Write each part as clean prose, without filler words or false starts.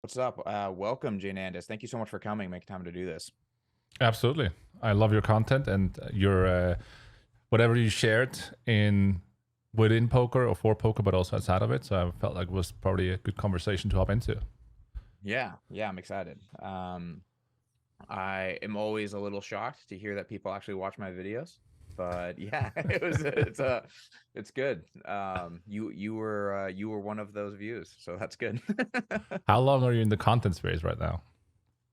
What's up? Welcome, JNandez. Thank you so much for coming, making time to do this. Absolutely. I love your content and your whatever you shared in within poker or for poker, but also outside of it. So I felt like it was probably a good conversation to hop into. Yeah, I'm excited. I am always a little shocked to hear that people actually watch my videos, but yeah, it's good. You were one of those views, so that's good. How long are you in the content space right now?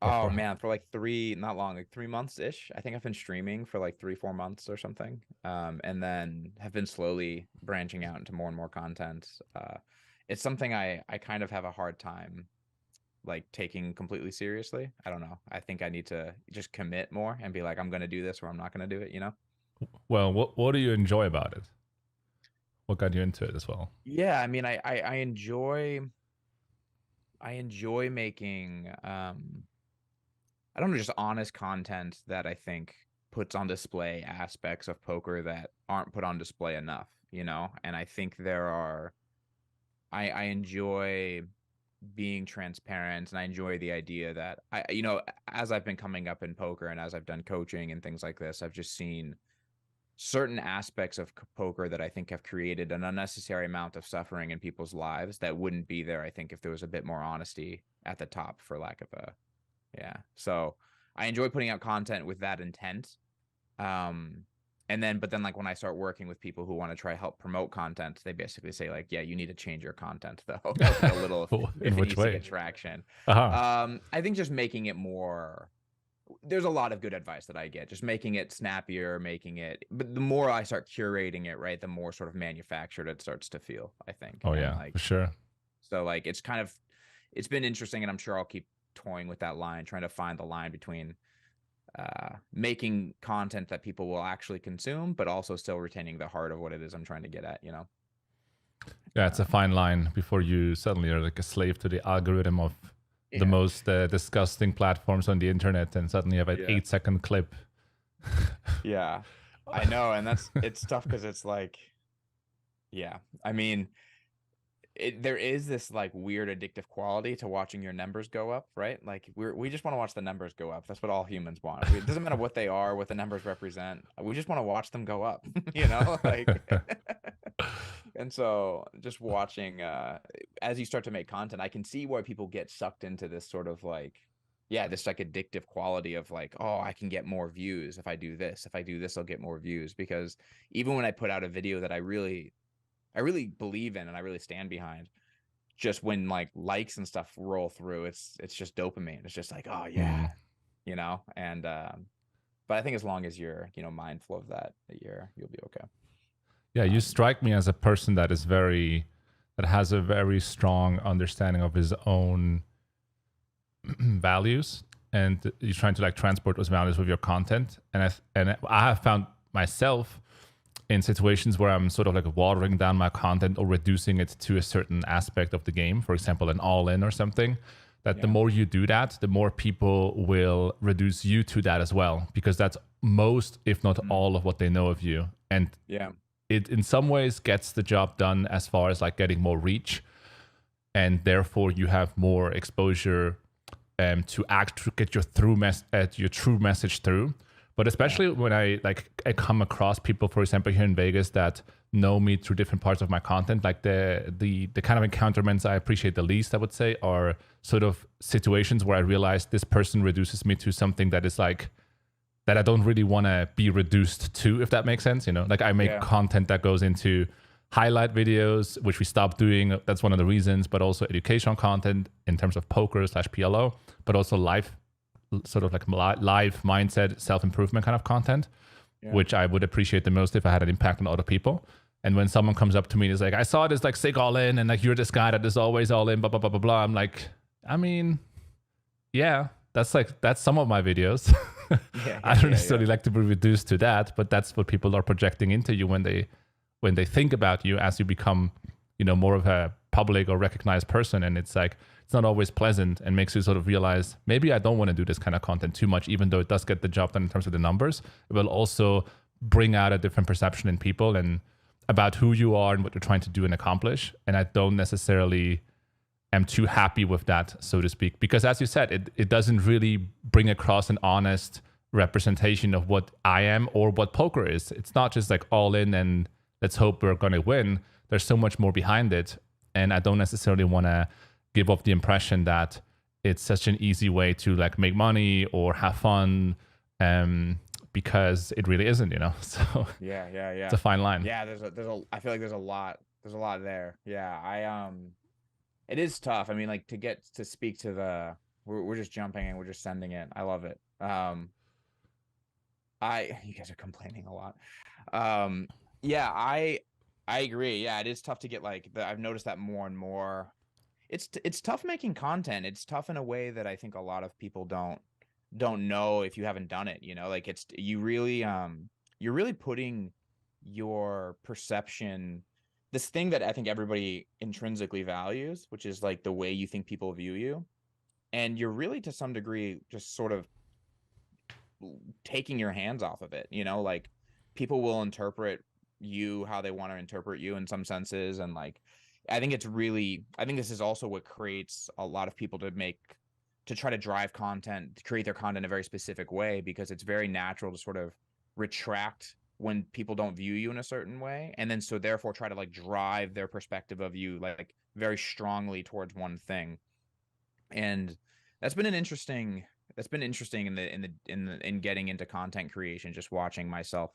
Or Oh for man, for like not long, like 3 months ish. I think I've been streaming for like 3-4 months or something. And then have been slowly branching out into more and more content. It's something I kind of have a hard time like taking completely seriously. I don't know. I think I need to just commit more and be like, I'm gonna do this or I'm not gonna do it, you know? well, what do you enjoy about it? What got you into it as well? Yeah, I mean, I enjoy making I don't know, just honest content that I think puts on display aspects of poker that aren't put on display enough, you know? And I think I enjoy being transparent, and I enjoy the idea that as I've been coming up in poker and as I've done coaching and things like this, I've just seen certain aspects of poker that I think have created an unnecessary amount of suffering in people's lives that wouldn't be there, I think, if there was a bit more honesty at the top, for lack of a yeah. So I enjoy putting out content with that intent. But then like when I start working with people who want to try help promote content, they basically say like, yeah, you need to change your content though. Like a little In if it which needs to way? get traction. Uh-huh. I think just making it more, there's a lot of good advice that I get, just making it snappier, but the more I start curating it, right, the more sort of manufactured it starts to feel, I think. Oh And yeah, like, for sure. so like it's been interesting, and I'm sure I'll keep toying with that line, trying to find the line between making content that people will actually consume, but also still retaining the heart of what it is I'm trying to get at, you know? Yeah, it's a fine line before you suddenly are like a slave to the algorithm of the Yeah. most disgusting platforms on the internet, and suddenly you have an Yeah. 8-second clip. Yeah, I know. And it's tough because it's like, yeah, I mean, there is this like weird addictive quality to watching your numbers go up, right? Like we just want to watch the numbers go up. That's what all humans want. It doesn't matter what they are, what the numbers represent. We just want to watch them go up, you know? Like, and so just watching as you start to make content, I can see why people get sucked into this sort of like, yeah, this like addictive quality of like, oh, I can get more views if I do this. If I do this, I'll get more views. Because even when I put out a video that I really believe in and I really stand behind, just when like likes and stuff roll through, it's just dopamine. It's just like, oh yeah, you know. And but I think as long as you're mindful of that, you'll be okay. Yeah, you strike me as a person that has a very strong understanding of his own values, and you're trying to like transport those values with your content. And I have found myself in situations where I'm sort of like watering down my content or reducing it to a certain aspect of the game, for example, an all-in or something, that the more you do that, the more people will reduce you to that as well, because that's most, if not all, of what they know of you. And it in some ways gets the job done as far as like getting more reach, and therefore you have more exposure to get your true message through. But especially when I come across people, for example, here in Vegas that know me through different parts of my content, like the kind of encounterments I appreciate the least, I would say, are sort of situations where I realize this person reduces me to something that is like, that I don't really want to be reduced to, if that makes sense. You know, like I make content that goes into highlight videos, which we stopped doing. That's one of the reasons, but also educational content in terms of poker/PLO, but also live mindset, self-improvement kind of content, which I would appreciate the most if I had an impact on other people. And when someone comes up to me and is like, I saw this like sick all in, and like you're this guy that is always all in, blah, blah, blah, blah, blah. I'm like, I mean, yeah, that's some of my videos. I don't necessarily like to be reduced to that, but that's what people are projecting into you when they think about you as you become, more of a public or recognized person. And it's like, it's not always pleasant, and makes you sort of realize maybe I don't want to do this kind of content too much, even though it does get the job done in terms of the numbers. It will also bring out a different perception in people and about who you are and what you're trying to do and accomplish. And I don't necessarily am too happy with that, so to speak. Because as you said, it doesn't really bring across an honest representation of what I am or what poker is. It's not just like all in and let's hope we're going to win. There's so much more behind it. And I don't necessarily want to give off the impression that it's such an easy way to like make money or have fun, because it really isn't, you know. So yeah, it's a fine line. Yeah, I feel like there's a lot there. Yeah, it is tough. I mean, like to get to speak to the, we're just jumping and we're just sending it. I love it. You guys are complaining a lot. Yeah, I agree. Yeah, it is tough to get like I've noticed that more and more. It's tough making content. It's tough in a way that I think a lot of people don't know if you haven't done it, you know, like you're really putting your perception, this thing that I think everybody intrinsically values, which is like the way you think people view you. And you're really to some degree just sort of taking your hands off of it, you know, like people will interpret you how they want to interpret you in some senses. And like, I think this is also what creates a lot of people to try to drive content, to create their content in a very specific way, because it's very natural to sort of retract when people don't view you in a certain way. And then so therefore try to like drive their perspective of you like very strongly towards one thing. And that's been interesting in getting into content creation, just watching myself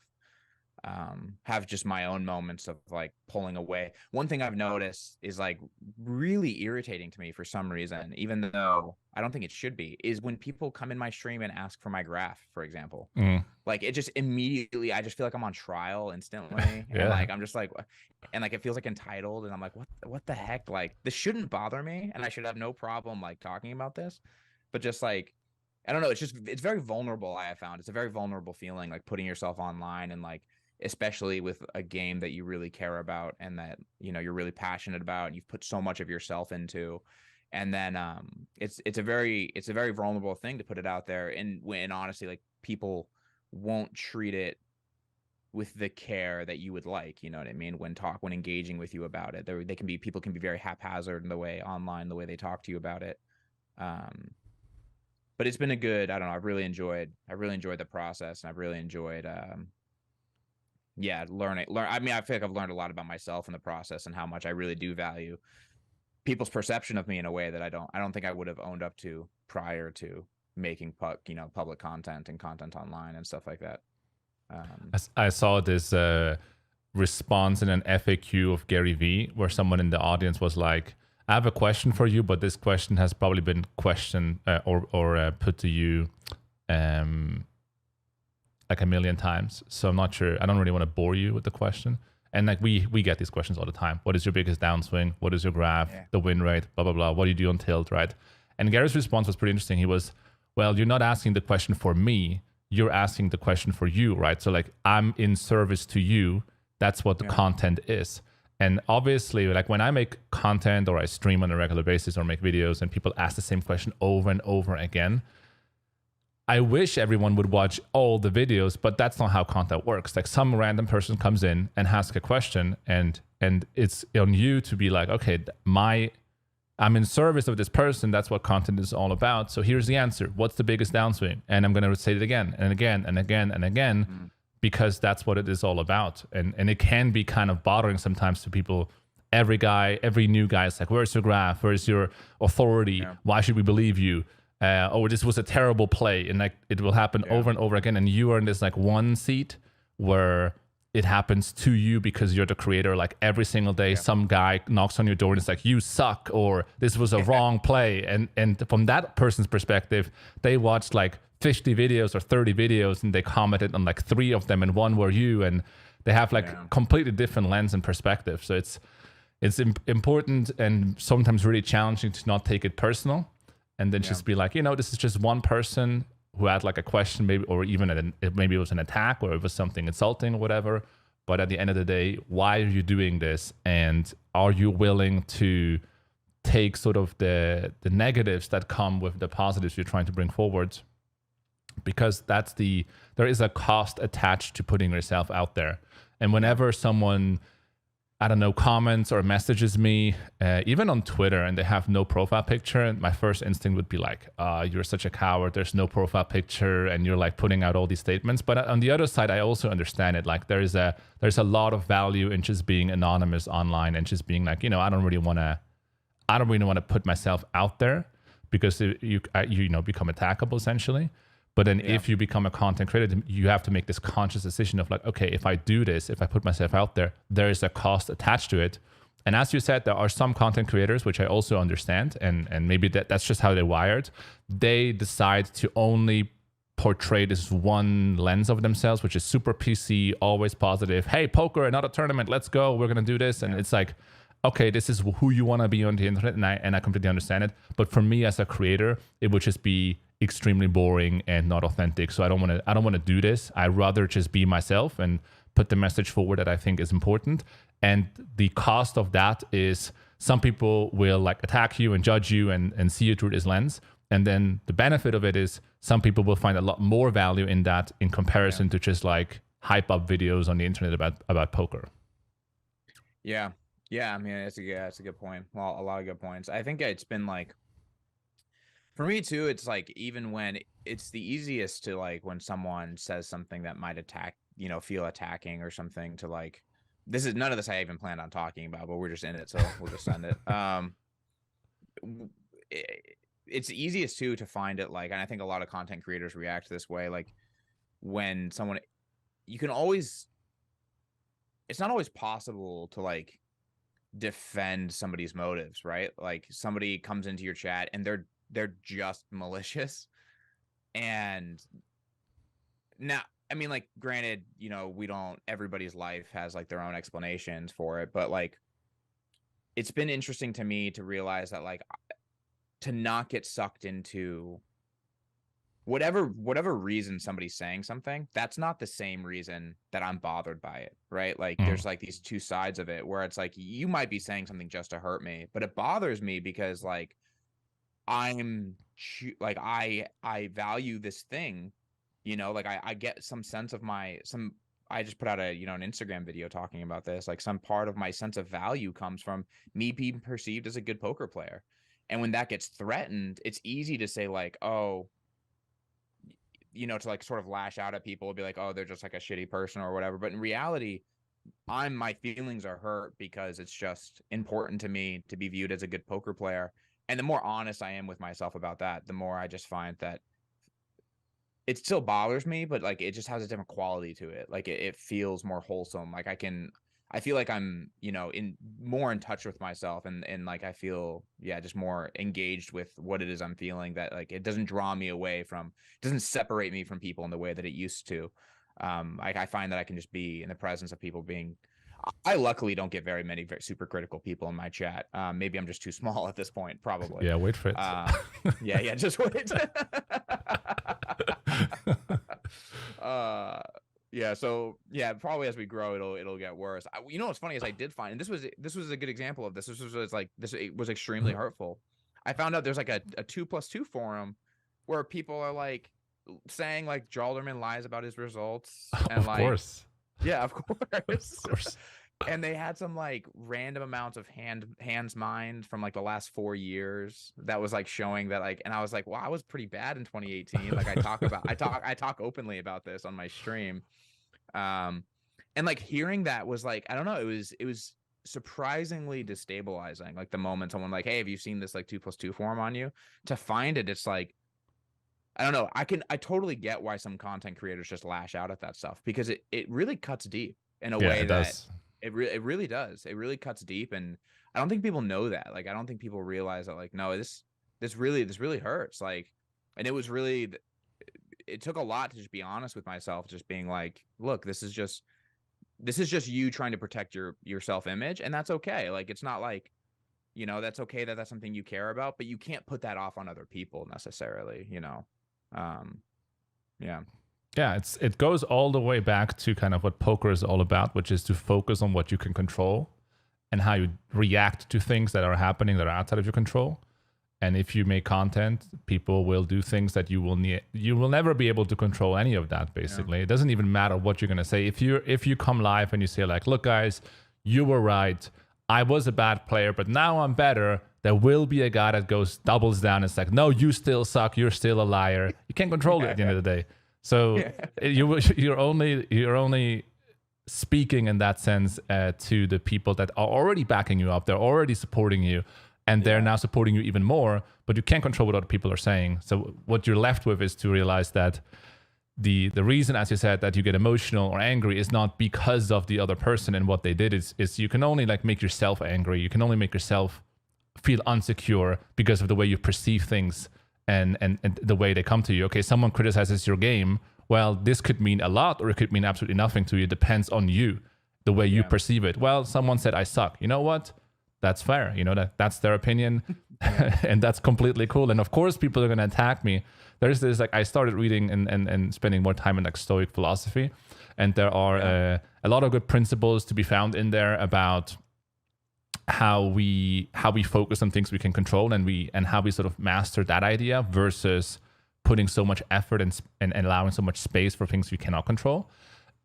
have just my own moments of like pulling away. One thing I've noticed is like really irritating to me for some reason, even though I don't think it should be, is when people come in my stream and ask for my graph, for example. Like it just immediately, I just feel like I'm on trial instantly. Yeah. And like I'm just like, and like it feels like entitled, and I'm like, what the heck? Like this shouldn't bother me, and I should have no problem like talking about this. But just like, I don't know, it's very vulnerable. I have found it's a very vulnerable feeling, like putting yourself online, and like especially with a game that you really care about and that, you know, you're really passionate about and you've put so much of yourself into. And then it's a very vulnerable thing to put it out there. And when honestly, like people won't treat it with the care that you would like, you know what I mean, when engaging with you about it. People can be very haphazard in the way they talk to you about it. But it's been I don't know, I've really enjoyed the process, and I've really enjoyed learn. I mean, I feel like I've learned a lot about myself in the process, and how much I really do value people's perception of me in a way that I don't think I would have owned up to prior to making public content and content online and stuff like that. I saw this response in an FAQ of Gary Vee where someone in the audience was like, I have a question for you, but this question has probably been questioned or put to you like a million times. So I'm not sure. I don't really want to bore you with the question. And like we get these questions all the time. What is your biggest downswing? What is your graph? Yeah. The win rate? Blah, blah, blah. What do you do on tilt, right? And Gary's response was pretty interesting. He was, well, you're not asking the question for me. You're asking the question for you, right? So like I'm in service to you. That's what the content is. And obviously, like when I make content or I stream on a regular basis or make videos and people ask the same question over and over again, I wish everyone would watch all the videos, but that's not how content works. Like some random person comes in and asks a question, and it's on you to be like, okay, I'm in service of this person. That's what content is all about. So here's the answer. What's the biggest downswing? And I'm going to say it again and again and again and again, because that's what it is all about. And it can be kind of bothering sometimes to people. Every new guy is like, where's your graph? Where's your authority? Yeah. Why should we believe you? This was a terrible play, and like it will happen over and over again, and you are in this like one seat where it happens to you because you're the creator. Like every single day, some guy knocks on your door and it's like, you suck, or this was a wrong play. And from that person's perspective, they watched like 50 videos or 30 videos, and they commented on like 3 of them, and 1 were you, and they have like completely different lens and perspective. So it's important and sometimes really challenging to not take it personal. And then just be like, this is just one person who had like a question, maybe, or even maybe it was an attack or it was something insulting or whatever. But at the end of the day, why are you doing this? And are you willing to take sort of the negatives that come with the positives you're trying to bring forward? Because there is a cost attached to putting yourself out there. And whenever someone I don't know, comments or messages me, even on Twitter, and they have no profile picture, and my first instinct would be like, you're such a coward, there's no profile picture, and you're like putting out all these statements. But on the other side, I also understand it. Like there's a lot of value in just being anonymous online and just being like, I don't really want to put myself out there, because you become attackable essentially. But then if you become a content creator, you have to make this conscious decision of like, okay, if I do this, if I put myself out there, there is a cost attached to it. And as you said, there are some content creators, which I also understand, and maybe that's just how they're wired. They decide to only portray this one lens of themselves, which is super PC, always positive. Hey, poker, another tournament, let's go. We're going to do this. And it's like, okay, this is who you want to be on the internet. And I completely understand it. But for me as a creator, it would just be extremely boring and not authentic. So I don't want to do this. I'd rather just be myself and put the message forward that I think is important. And the cost of that is some people will like attack you and judge you and see you through this lens. And then the benefit of it is some people will find a lot more value in that in comparison to just like hype up videos on the internet about poker. Yeah. Yeah. I mean, that's a good point. Well, a lot of good points. I think it's been like, for me too, it's like, even when it's the easiest to like, when someone says something that might attack, feel attacking or something, to like, this is none of this I even planned on talking about, but we're just in it. So we'll just send it. It's easiest too to find it like, and I think a lot of content creators react this way. Like when someone, it's not always possible to like defend somebody's motives, right? Like somebody comes into your chat and they're just malicious. And now, I mean, like, granted, everybody's life has like their own explanations for it, but like, it's been interesting to me to realize that like, to not get sucked into whatever reason somebody's saying something, that's not the same reason that I'm bothered by it, right? Like there's like these two sides of it where it's like, you might be saying something just to hurt me, but it bothers me because like, I value this thing, like I get some sense of I just put out an Instagram video talking about this. Like some part of my sense of value comes from me being perceived as a good poker player. And when that gets threatened, it's easy to say like, oh, to like sort of lash out at people, be like, oh, they're just like a shitty person or whatever. But in reality, my feelings are hurt because it's just important to me to be viewed as a good poker player. And the more honest I am with myself about that, the more I just find that it still bothers me, but like it just has a different quality to it. Like it feels more wholesome. Like I feel like I'm, more in touch with myself, and like I feel, just more engaged with what it is I'm feeling, that like it doesn't draw me away from, it doesn't separate me from people in the way that it used to. I find that I can just be in the presence of people being, I luckily don't get very many super critical people in my chat. Maybe I'm just too small at this point, probably. Yeah, wait for it. Just wait. Probably as we grow, it'll get worse. What's funny is I did find, and this was a good example of this. It was extremely hurtful. I found out there's like a 2+2 forum where people are like saying like Alderman lies about his results. And of course. Yeah, of course. Of course. And they had some like random amounts of hands mined from like the last 4 years that was like showing that like, and I was like, wow, I was pretty bad in 2018. Like I talk openly about this on my stream. And like hearing that was like, I don't know, it was surprisingly destabilizing. Like the moment someone like, hey, have you seen this like 2+2 forum on you? To find it, it's like, I don't know. I totally get why some content creators just lash out at that stuff, because it really cuts deep in a way that it really does. It really cuts deep. And I don't think people know that. Like, I don't think people realize that, like, no, this really hurts. Like, and it took a lot to just be honest with myself, just being like, look, this is just you trying to protect your self-image. And that's okay. Like, it's not like, that's okay that that's something you care about, but you can't put that off on other people necessarily, it goes all the way back to kind of what poker is all about, which is to focus on what you can control and how you react to things that are happening that are outside of your control. And if you make content, people will do things that you will never be able to control any of that, basically. It doesn't even matter what you're going to say. If you come live and you say like, look guys, you were right. I was a bad player, but now I'm better. There will be a guy that doubles down. It's like, no, you still suck. You're still a liar. You can't control it at the end of the day. So you're only speaking in that sense to the people that are already backing you up. They're already supporting you, and they're now supporting you even more. But you can't control what other people are saying. So what you're left with is to realize that the reason, as you said, that you get emotional or angry is not because of the other person and what they did. Is you can only like make yourself angry. You can only make yourself feel insecure because of the way you perceive things and the way they come to you. Okay, someone criticizes your game. Well, this could mean a lot or it could mean absolutely nothing to you. It depends on you, the way you perceive it. Well, someone said I suck. You know what? That's fair. You know, that's their opinion and that's completely cool. And of course, people are going to attack me. There's this, like, I started reading and spending more time in like Stoic philosophy. And there are a lot of good principles to be found in there about how we focus on things we can control and how we sort of master that idea versus putting so much effort and allowing so much space for things we cannot control.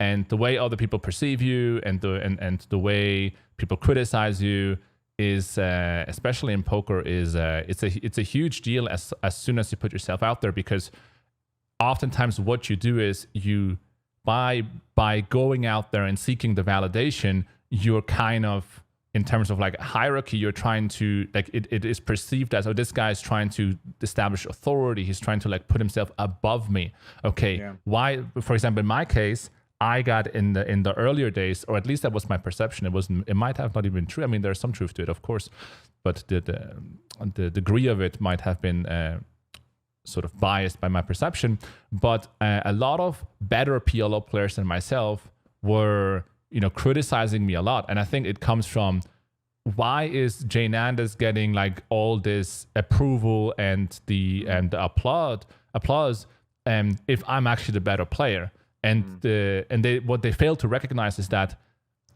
And the way other people perceive you and the way people criticize you is especially in poker is it's a huge deal as soon as you put yourself out there, because oftentimes what you do is you by going out there and seeking the validation, you're kind of, in terms of like hierarchy, you're trying to like it is perceived as, oh, this guy is trying to establish authority. He's trying to like put himself above me. Okay, why? For example, in my case, I got in the earlier days, or at least that was my perception. It might have not even been true. I mean, there's some truth to it, of course, but the degree of it might have been sort of biased by my perception. But a lot of better PLO players than myself were, you know, criticizing me a lot. And I think it comes from, why is JNandez getting like all this approval and the applause if I'm actually the better player? And what they fail to recognize is that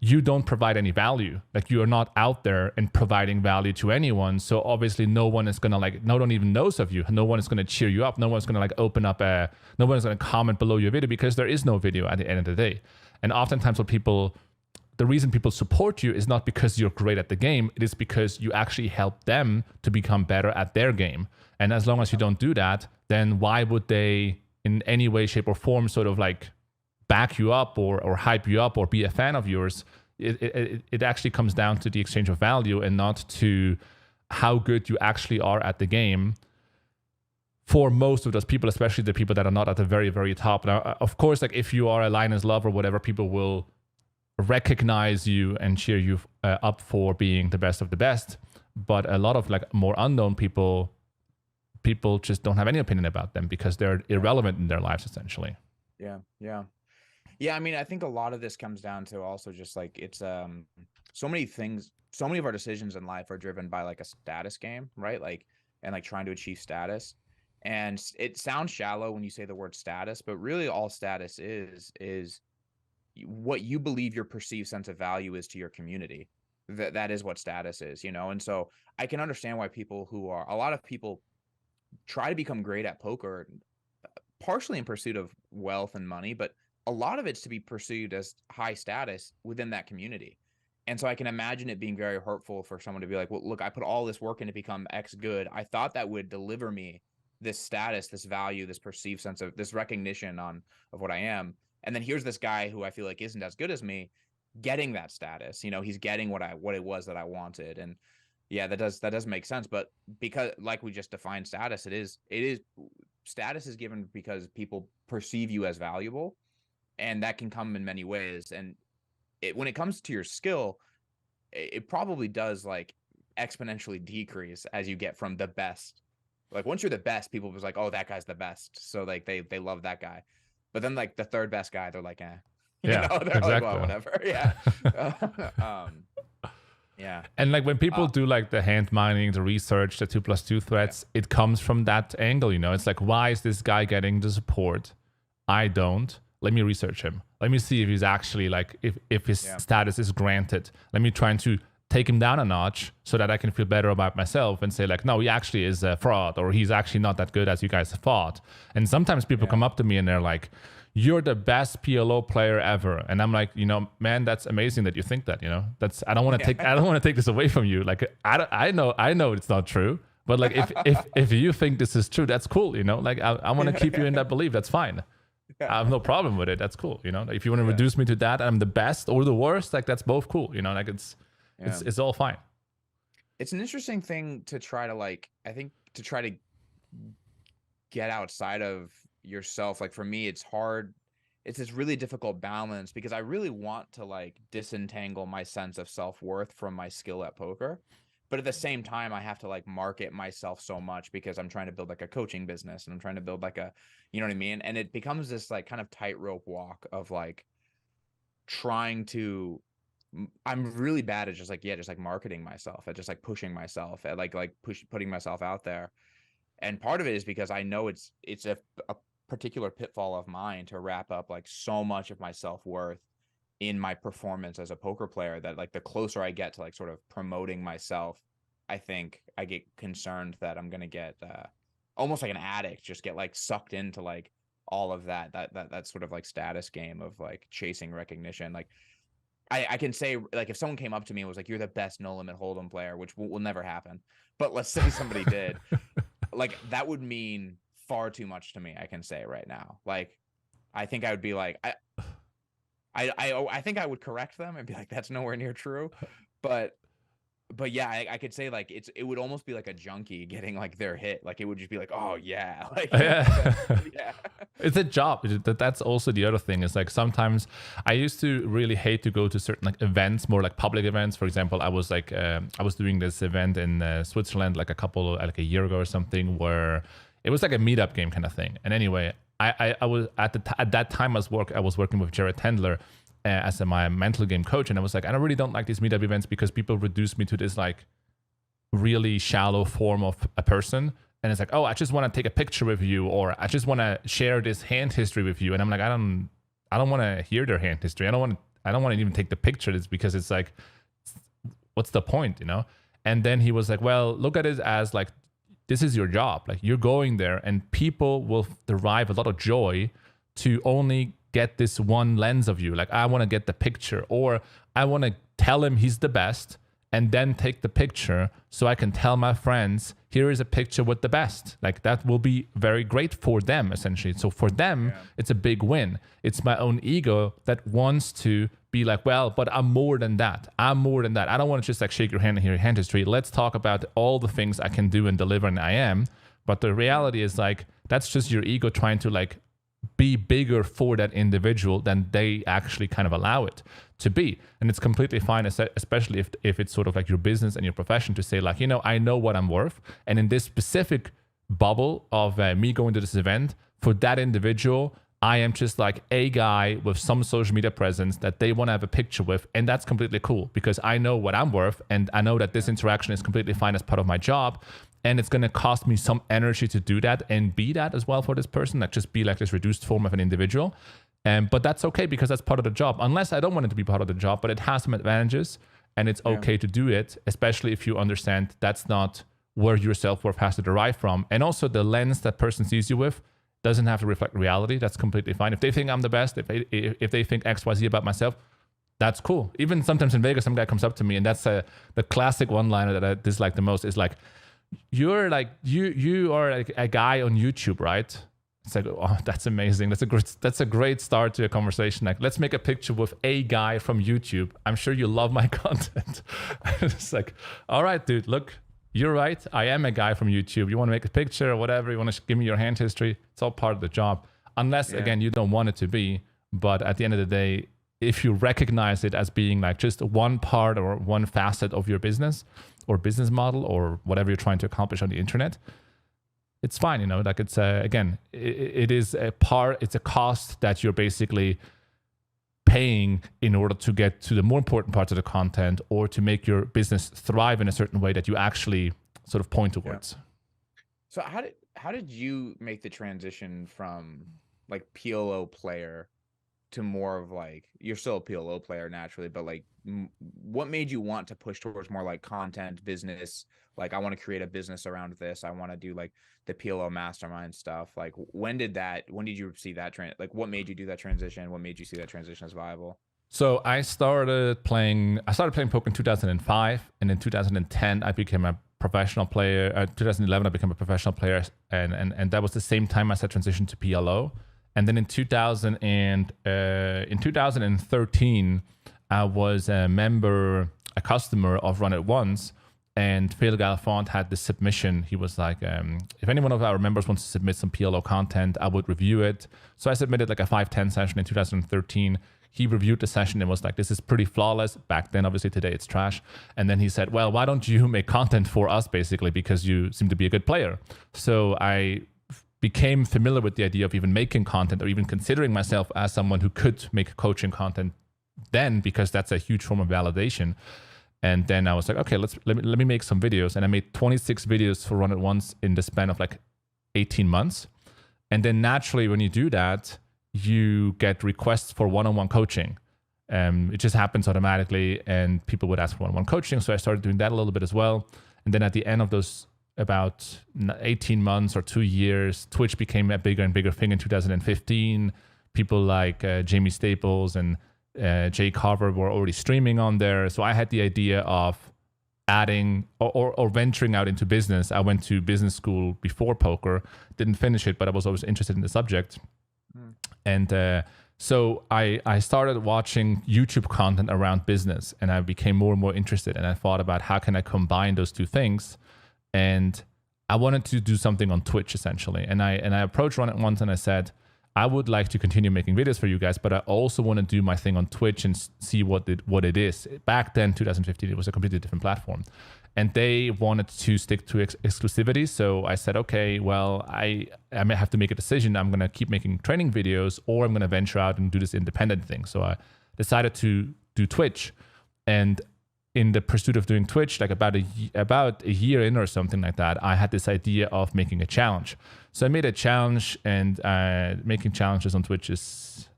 you don't provide any value. Like, you are not out there and providing value to anyone. So obviously no one is gonna like, no one even knows of you. No one is gonna cheer you up. No one's gonna like open up no one is gonna comment below your video, because there is no video at the end of the day. And oftentimes the reason people support you is not because you're great at the game. It is because you actually help them to become better at their game. And as long as you don't do that, then why would they in any way, shape, or form sort of like back you up or hype you up or be a fan of yours? It actually comes down to the exchange of value and not to how good you actually are at the game. For most of those people, especially the people that are not at the very, very top. Now, of course, like if you are a Linus love or whatever, people will recognize you and cheer you up for being the best of the best. But a lot of like more unknown people just don't have any opinion about them because they're irrelevant in their lives, essentially. Yeah, I mean, I think a lot of this comes down to also just like, it's so many things, so many of our decisions in life are driven by like a status game, right? Like, and like trying to achieve status. And it sounds shallow when you say the word status, but really all status is what you believe your perceived sense of value is to your community. That is what status is, you know? And so I can understand why a lot of people try to become great at poker, partially in pursuit of wealth and money, but a lot of it's to be pursued as high status within that community. And so I can imagine it being very hurtful for someone to be like, well, look, I put all this work in to become X good. I thought that would deliver me this status, this value, this perceived sense of this recognition of what I am. And then here's this guy who I feel like isn't as good as me getting that status. You know, he's getting what it was that I wanted. And yeah, that does make sense. But because, like we just defined status, it is status is given because people perceive you as valuable. And that can come in many ways. And when it comes to your skill, it probably does like exponentially decrease as you get from the best. Like once you're the best, people was like, oh, that guy's the best. So like they love that guy. But then like the third best guy, they're like, you know, they're exactly. Like, well, whatever. Yeah. Yeah. And like when people do like the hand mining, the research, the 2+2 threats, it comes from that angle, you know. It's like, why is this guy getting the support? I don't. Let me research him. Let me see if he's actually like, if his status is granted. Let me try to take him down a notch so that I can feel better about myself and say like, no, he actually is a fraud, or he's actually not that good as you guys thought. And sometimes people come up to me and they're like, you're the best PLO player ever. And I'm like, man, that's amazing that you think that, I don't want to take this away from you. Like, I know it's not true, but like, if you think this is true, that's cool. Like I want to keep you in that belief. That's fine. I have no problem with it. That's cool. If you want to reduce me to that, I'm the best or the worst, like that's both cool. Like it's all fine. It's an interesting thing to try to I think to try to get outside of yourself. Like for me, it's hard. It's this really difficult balance because I really want to disentangle my sense of self-worth from my skill at poker. But at the same time, I have to market myself so much because I'm trying to build a coaching business and I'm trying to build you know what I mean? And it becomes this kind of tightrope walk of trying to, I'm really bad at just marketing myself, at just pushing myself, at putting myself out there. And part of it is because I know it's a particular pitfall of mine to wrap up so much of my self-worth in my performance as a poker player that the closer I get to sort of promoting myself, I think I get concerned that I'm going to get almost like an addict, just get sucked into all of that sort of status game of chasing recognition. I can say if someone came up to me and was like, you're the best no limit hold'em player, which will never happen, but let's say somebody did, that would mean far too much to me. I can say right now, I think I would be I think I would correct them and be like, that's nowhere near true. But yeah, I could say it would almost be like a junkie getting their hit. It would just be oh yeah. Yeah. Yeah. It's a job. That's also the other thing is sometimes I used to really hate to go to certain events, more public events. For example, I was I was doing this event in Switzerland a year ago or something, where it was a meetup game kind of thing. And anyway, I was at that time I was working with Jared Tendler as my mental game coach, and I was I really don't like these meetup events because people reduce me to this really shallow form of a person, and it's oh, I just want to take a picture with you, or I just want to share this hand history with you, and I'm I don't want to hear their hand history. I don't want to even take the picture. It's because it's what's the point, And then he was well, look at it as this is your job. You're going there and people will derive a lot of joy to only get this one lens of you. I want to get the picture, or I want to tell him he's the best and then take the picture so I can tell my friends, here is a picture with the best. That will be very great for them, essentially. So for them, It's a big win. It's my own ego that wants to be well, but I'm more than that. I don't want to just shake your hand and hear your hand history. Let's talk about all the things I can do and deliver, and I am. But the reality is that's just your ego trying to be bigger for that individual than they actually kind of allow it to be. And it's completely fine, especially if it's sort of your business and your profession, to say I know what I'm worth. And in this specific bubble of me going to this event, for that individual, I am just a guy with some social media presence that they want to have a picture with. And that's completely cool because I know what I'm worth. And I know that this interaction is completely fine as part of my job. And it's going to cost me some energy to do that and be that as well for this person, just be this reduced form of an individual. But that's okay because that's part of the job, unless I don't want it to be part of the job, but it has some advantages and it's okay to do it, especially if you understand that's not where your self-worth has to derive from. And also the lens that person sees you with doesn't have to reflect reality. That's completely fine. If they think I'm the best, if they think XYZ about myself, that's cool. Even sometimes in Vegas, some guy comes up to me, and that's the classic one-liner that I dislike the most is you're you are a guy on YouTube, right? It's oh, that's amazing. That's a great start to a conversation. Let's make a picture with a guy from YouTube. I'm sure you love my content. It's all right, dude, look, you're right. I am a guy from YouTube. You want to make a picture or whatever, you want to give me your hand history, it's all part of the job. Unless, again, you don't want it to be. But at the end of the day, if you recognize it as being just one part or one facet of your business or business model or whatever you're trying to accomplish on the internet, it's fine. It's again, it is a part, it's a cost that you're basically paying in order to get to the more important parts of the content or to make your business thrive in a certain way that you actually sort of point towards. So how did you make the transition from PLO player to more of like, you're still a PLO player naturally, but like what made you want to push towards more like content business? Like, I want to create a business around this. I want to do like the PLO mastermind stuff. Like, when did you see that trend? Like, what made you do that transition? What made you see that transition as viable? So I started playing poker in 2005, and in 2010 I became a professional player. 2011 I became a professional player, and that was the same time as I transitioned to PLO. And then in 2013, I was a customer of Run It Once, and Phil Galfond had this submission. He was like, if any one of our members wants to submit some PLO content, I would review it. So I submitted like a 5-10 session in 2013. He reviewed the session and was like, this is pretty flawless. Back then, obviously today it's trash. And then he said, well, why don't you make content for us, basically, because you seem to be a good player. So I became familiar with the idea of even making content, or even considering myself as someone who could make coaching content then, because that's a huge form of validation. And then I was like, okay, let me make some videos. And I made 26 videos for Run It Once in the span of like 18 months. And then naturally, when you do that, you get requests for one-on-one coaching. It just happens automatically, and people would ask for one-on-one coaching. So I started doing that a little bit as well. And then at the end of those about 18 months or 2 years, Twitch became a bigger and bigger thing in 2015. People like Jamie Staples and Jay Carver were already streaming on there. So I had the idea of adding or venturing out into business. I went to business school before poker, didn't finish it, but I was always interested in the subject. And so I started watching YouTube content around business, and I became more and more interested. And I thought about how can I combine those two things. And I wanted to do something on Twitch, essentially. And I approached Run It Once and I said, I would like to continue making videos for you guys, but I also want to do my thing on Twitch and see what it is. Back then, 2015, it was a completely different platform. And they wanted to stick to exclusivity. So I said, okay, well, I may have to make a decision. I'm going to keep making training videos, or I'm going to venture out and do this independent thing. So I decided to do Twitch. And in the pursuit of doing Twitch, like about a year in or something like that, I had this idea of making a challenge. So I made a challenge, and making challenges on Twitch is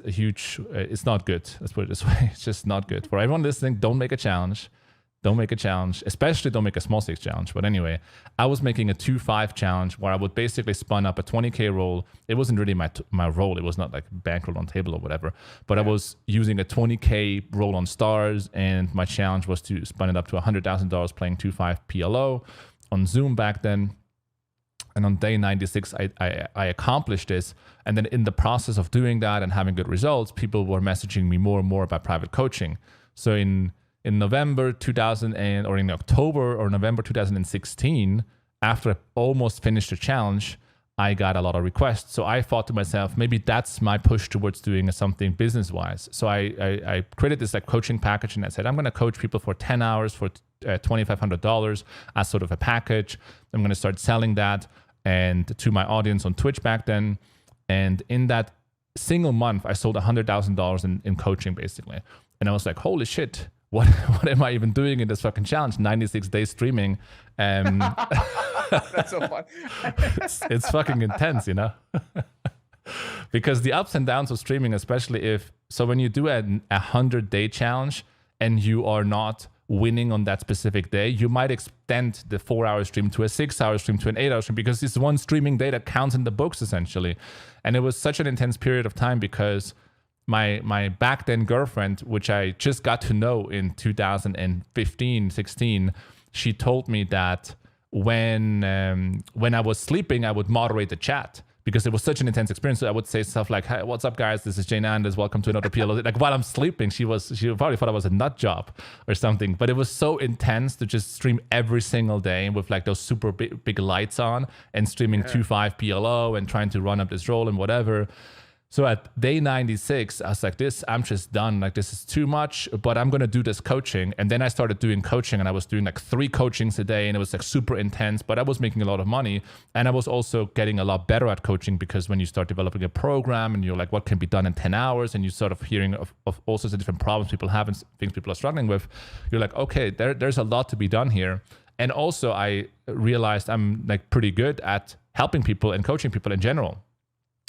a huge, it's not good. Let's put it this way. It's just not good. For everyone listening, don't make a challenge. Don't make a challenge, especially don't make a small stakes challenge. But anyway, I was making a 2-5 challenge where I would basically spun up a 20K roll. It wasn't really my roll. It was not like bankroll on table or whatever. But I was using a 20K roll on stars, and my challenge was to spun it up to $100,000 playing 2-5 PLO on Zoom back then. And on day 96, I accomplished this. And then in the process of doing that and having good results, people were messaging me more and more about private coaching. So in November 2000 or in October or November 2016, after I almost finished the challenge, I got a lot of requests. So I thought to myself, maybe that's my push towards doing something business-wise. So I created this like coaching package, and I said, I'm going to coach people for 10 hours for $2,500 as sort of a package. I'm going to start selling that and to my audience on Twitch back then. And in that single month, I sold $100,000 in coaching, basically. And I was like, holy shit. What am I even doing in this fucking challenge? 96 days streaming. That's so fun. it's fucking intense, you know? Because the ups and downs of streaming, especially when you do a 100-day challenge and you are not winning on that specific day, you might extend the 4-hour stream to a 6-hour stream to an 8-hour stream, because it's one streaming day that counts in the books, essentially. And it was such an intense period of time because my back then girlfriend, which I just got to know in 2015, 16, she told me that when I was sleeping, I would moderate the chat because it was such an intense experience. So I would say stuff like, "Hey, what's up, guys? This is JNandez. Welcome to another PLO." Like while I'm sleeping, she probably thought I was a nut job or something. But it was so intense to just stream every single day with like those super big lights on and streaming 2-5 PLO and trying to run up this roll and whatever. So at day 96, I was like, I'm just done. Like, this is too much, but I'm going to do this coaching. And then I started doing coaching, and I was doing like 3 coachings a day, and it was like super intense, but I was making a lot of money. And I was also getting a lot better at coaching, because when you start developing a program and you're like, what can be done in 10 hours? And you sort of hearing of all sorts of different problems people have and things people are struggling with, you're like, okay, there's a lot to be done here. And also I realized I'm like pretty good at helping people and coaching people in general.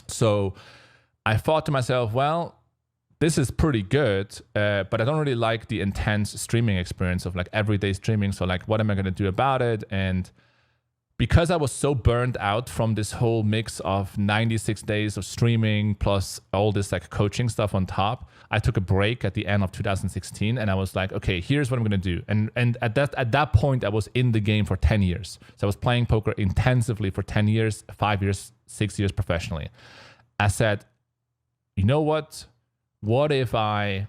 So I thought to myself, well, this is pretty good, but I don't really like the intense streaming experience of like everyday streaming. So like, what am I going to do about it? And because I was so burned out from this whole mix of 96 days of streaming plus all this like coaching stuff on top, I took a break at the end of 2016, and I was like, okay, here's what I'm going to do. And at that point, I was in the game for 10 years. So I was playing poker intensively for 10 years, 5 years, 6 years professionally. I said, you know what? What if I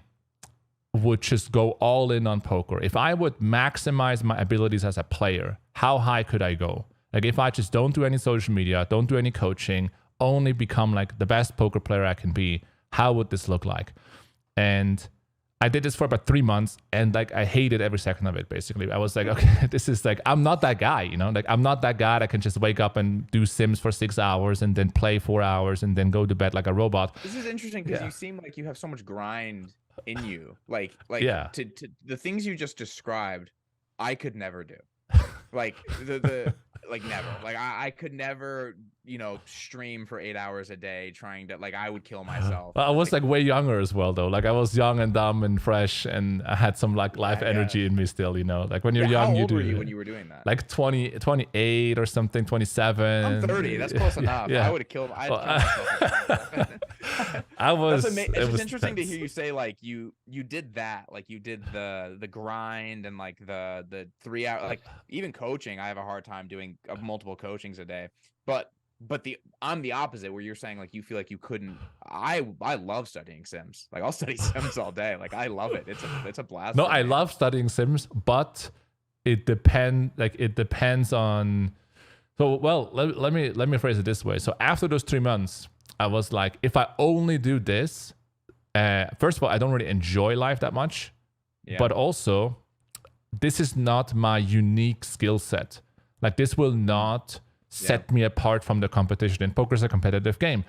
would just go all in on poker? If I would maximize my abilities as a player, how high could I go? Like if I just don't do any social media, don't do any coaching, only become like the best poker player I can be, how would this look like? And I did this for about 3 months, and like I hated every second of it. Basically, I was like, okay, this is like, I'm not that guy, you know, like I'm not that guy that can just wake up and do Sims for 6 hours and then play 4 hours and then go to bed like a robot. This is interesting because you seem like you have so much grind in you. Like yeah. to the things you just described, I could never do. Like the like never. Like I could never, you know, stream for 8 hours a day trying to, like, I would kill myself. I was like way younger as well though. Like I was young and dumb and fresh, and I had some like life energy in me still, you know. Like when you're young, how old were you when you were doing that? Like 28 or something, 27. I'm 30. That's close enough. Yeah. I would have killed myself. I was. It's just interesting to hear you say like you did that, like you did the grind and like the 3 hour, like even coaching. I have a hard time doing multiple coachings a day, but I'm the opposite, where you're saying like you feel like you couldn't. I love studying Sims. Like I'll study Sims all day. Like I love it. It's a blast. No, I love studying Sims, but it depends on. So well, let me phrase it this way. So after those 3 months, I was like, if I only do this, first of all, I don't really enjoy life that much, but also this is not my unique skill set. Like this will not set me apart from the competition. And poker is a competitive game.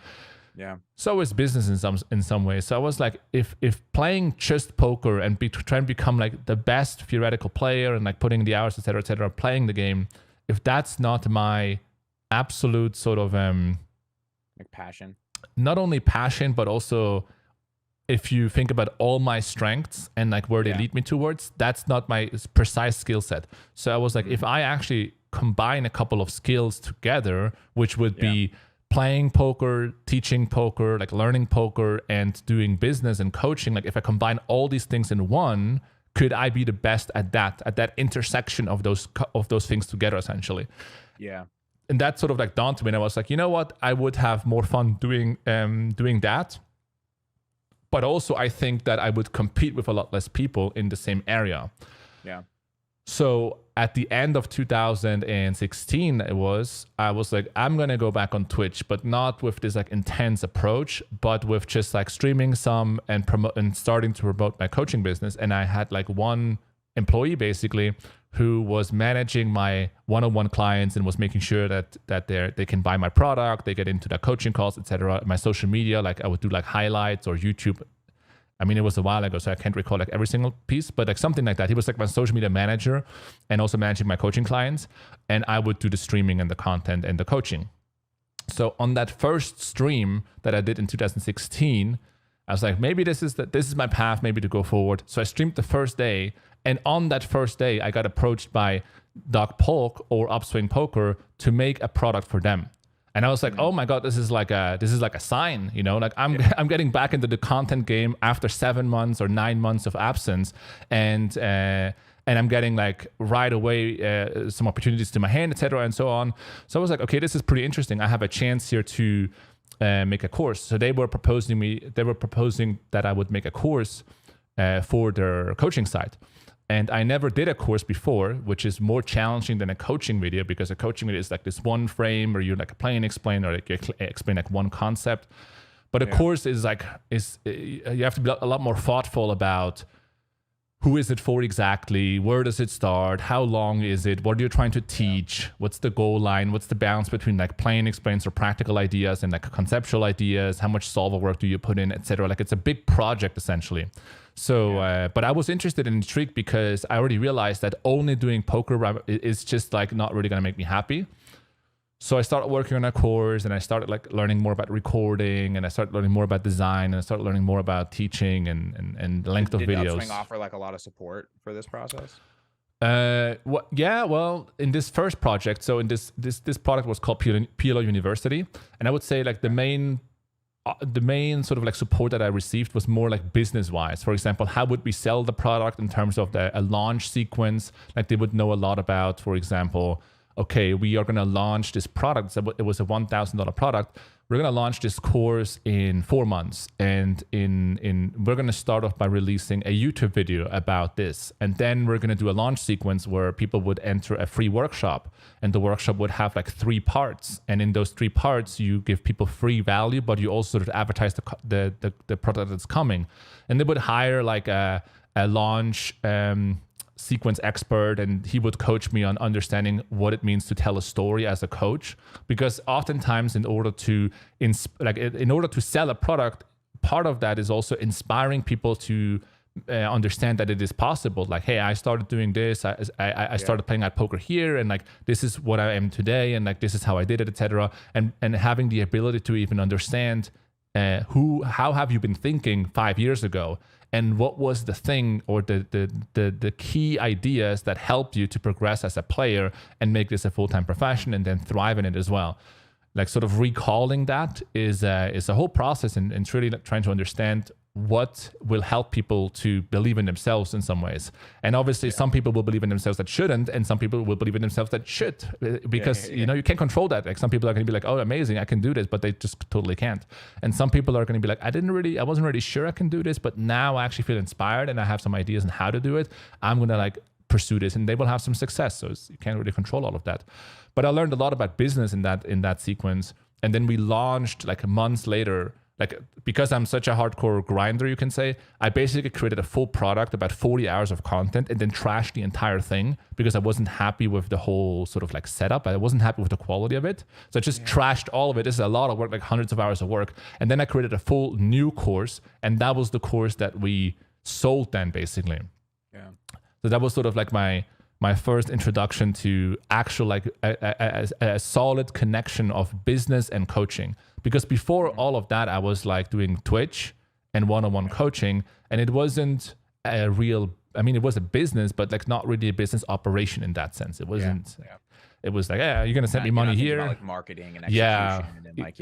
Yeah. So is business in some ways. So I was like, if playing just poker and trying to become like the best theoretical player and like putting the hours, et cetera, playing the game, if that's not my absolute sort of like passion, not only passion, but also if you think about all my strengths and like where they lead me towards, that's not my precise skill set. So I was like, if I actually combine a couple of skills together, which would be playing poker, teaching poker, like learning poker and doing business and coaching, like if I combine all these things in one, could I be the best at that intersection of those things together, essentially? Yeah. And that sort of like dawned to me, and I was like, you know what, I would have more fun doing that. But also I think that I would compete with a lot less people in the same area. Yeah. So at the end of 2016, I was like, I'm going to go back on Twitch, but not with this like intense approach, but with just like streaming some and starting to promote my coaching business. And I had like one employee basically who was managing my one-on-one clients and was making sure that they can buy my product, they get into the coaching calls, etc. My social media, like I would do like highlights or YouTube. I mean, it was a while ago, so I can't recall like every single piece, but like something like that. He was like my social media manager and also managing my coaching clients. And I would do the streaming and the content and the coaching. So on that first stream that I did in 2016, I was like, maybe this is my path, maybe to go forward. So I streamed the first day. And on that first day, I got approached by Doc Polk or Upswing Poker to make a product for them. And I was like, oh my God, this is like a sign, you know, like I'm getting back into the content game after 7 months or 9 months of absence. And I'm getting like right away some opportunities to my hand, etc. and so on. So I was like, okay, this is pretty interesting. I have a chance here to make a course. So they were proposing that I would make a course for their coaching site. And I never did a course before, which is more challenging than a coaching video, because a coaching video is like this one frame, or you're like a play and explain, or like you explain like one concept. But a course is you have to be a lot more thoughtful about who is it for exactly, where does it start, how long is it, what are you trying to teach, what's the goal line, what's the balance between like play and explains or practical ideas and like conceptual ideas, how much solver work do you put in, etc. Like it's a big project essentially. So, but I was interested and intrigued because I already realized that only doing poker is just like not really going to make me happy. So I started working on a course, and I started like learning more about recording, and I started learning more about design, and I started learning more about teaching and length of Did videos. Upswing offer like a lot of support for this process? Yeah, well, in this first project, so in this product was called PLO University, and I would say like the main sort of like support that I received was more like business wise. For example, how would we sell the product in terms of a launch sequence? Like they would know a lot about, for example, okay, we are going to launch this product. So it was a $1,000 product. We're going to launch this course in 4 months, and we're going to start off by releasing a YouTube video about this, and then we're going to do a launch sequence where people would enter a free workshop, and the workshop would have like 3 parts, and in those 3 parts you give people free value, but you also sort of advertise the product that's coming, and they would hire like a launch sequence expert, and he would coach me on understanding what it means to tell a story as a coach, because oftentimes in order to sell a product, part of that is also inspiring people to understand that it is possible. Like, hey, I started doing this, I started playing at poker here, and like this is what I am today, and like this is how I did it, etc. And having the ability to even understand how have you been thinking 5 years ago, and what was the thing or the key ideas that helped you to progress as a player and make this a full-time profession and then thrive in it as well. Like sort of recalling that is a whole process, and it's really trying to understand what will help people to believe in themselves in some ways. And obviously some people will believe in themselves that shouldn't, and some people will believe in themselves that should, because you know, you can't control that. Like some people are going to be like, oh, amazing, I can do this, but they just totally can't. And some people are going to be like, I wasn't really sure I can do this, but now I actually feel inspired and I have some ideas on how to do it. I'm going to like pursue this, and they will have some success. So you can't really control all of that. But I learned a lot about business in that sequence. And then we launched like months later. Like, because I'm such a hardcore grinder, you can say, I basically created a full product, about 40 hours of content, and then trashed the entire thing because I wasn't happy with the whole sort of like setup. I wasn't happy with the quality of it. So I just trashed all of it. This is a lot of work, like hundreds of hours of work. And then I created a full new course, and that was the course that we sold then, basically. Yeah. So that was sort of like my first introduction to actual like a solid connection of business and coaching. Because before all of that, I was like doing Twitch and one-on-one coaching, and it wasn't a real, I mean, it was a business, but like not really a business operation in that sense. It wasn't, it was like, yeah, you're going to send me money here. About, like marketing and execution and like,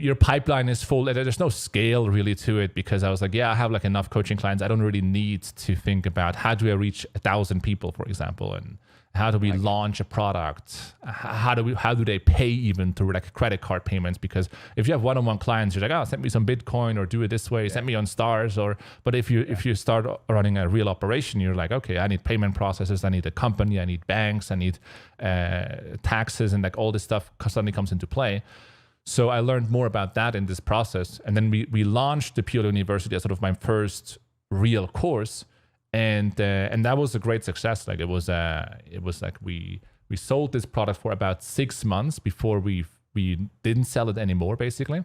your pipeline is full. There's no scale really to it, because I was like, I have like enough coaching clients. I don't really need to think about how do I reach 1,000 people, for example, and how do we launch a product? How do they pay even through like credit card payments? Because if you have one-on-one clients, you're like, oh, send me some Bitcoin or do it this way, send me on stars. But if you start running a real operation, you're like, okay, I need payment processes, I need a company, I need banks, I need taxes, and like all this stuff suddenly comes into play. So I learned more about that in this process. And then we launched the PLO University as sort of my first real course. And that was a great success. Like it was like we sold this product for about 6 months before we didn't sell it anymore, basically.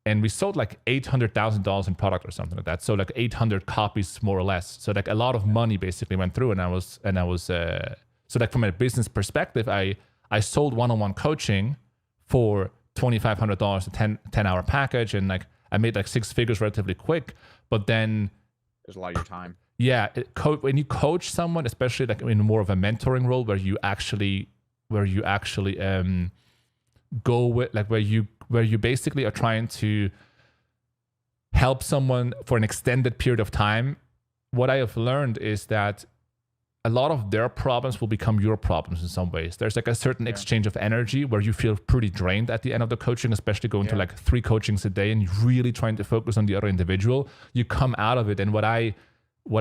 And we sold like $800,000 in product or something like that. So like 800 copies more or less. So like a lot of money basically went through. And I was so like from a business perspective, I sold one-on-one coaching for $2,500, a 10-hour package, and like I made like 6 figures relatively quick. But then there's a lot of your time. Yeah, when you coach someone, especially like in more of a mentoring role, where you actually go with like where you basically are trying to help someone for an extended period of time. What I have learned is that a lot of their problems will become your problems in some ways. There's like a certain exchange of energy where you feel pretty drained at the end of the coaching, especially going to like 3 coachings a day and really trying to focus on the other individual. You come out of it, and what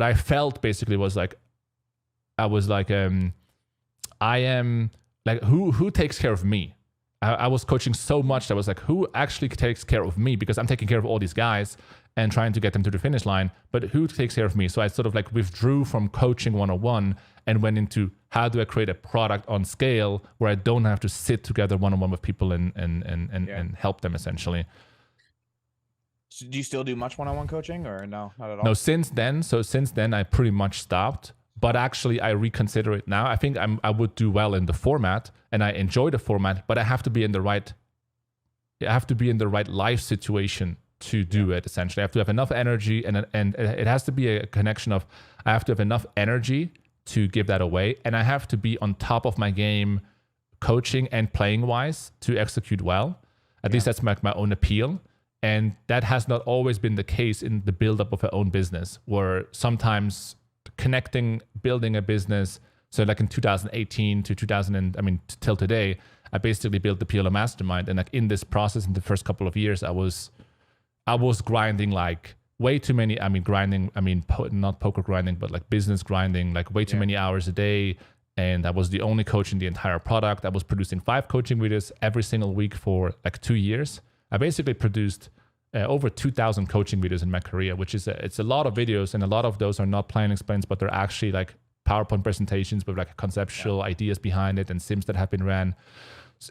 I felt basically was like, I was like, I am like, who takes care of me? I was coaching so much that I was like, who actually takes care of me? Because I'm taking care of all these guys and trying to get them to the finish line, but who takes care of me? So I sort of like withdrew from coaching 101 and went into how do I create a product on scale where I don't have to sit together one-on-one with people and help them essentially. So do you still do much one-on-one coaching, or no, not at all? No, since then I pretty much stopped. But actually, I reconsider it now. I think I would do well in the format, and I enjoy the format, but I have to be in the right life situation to do it. Essentially, I have to have enough energy, and it has to be a connection of I have to have enough energy to give that away, and I have to be on top of my game, coaching and playing wise, to execute well. At least that's my own appeal. And that has not always been the case in the buildup of our own business, where sometimes building a business. So like in 2018 to till today, I basically built the PLO mastermind. And like in this process, in the first couple of years, I was grinding like way too many. Not poker grinding, but like business grinding, like way too many hours a day. And I was the only coach in the entire product. I was producing 5 coaching videos every single week for like 2 years. I basically produced over 2,000 coaching videos in my career, which is it's a lot of videos, and a lot of those are not plan explains, but they're actually like PowerPoint presentations with like conceptual ideas behind it and sims that have been ran.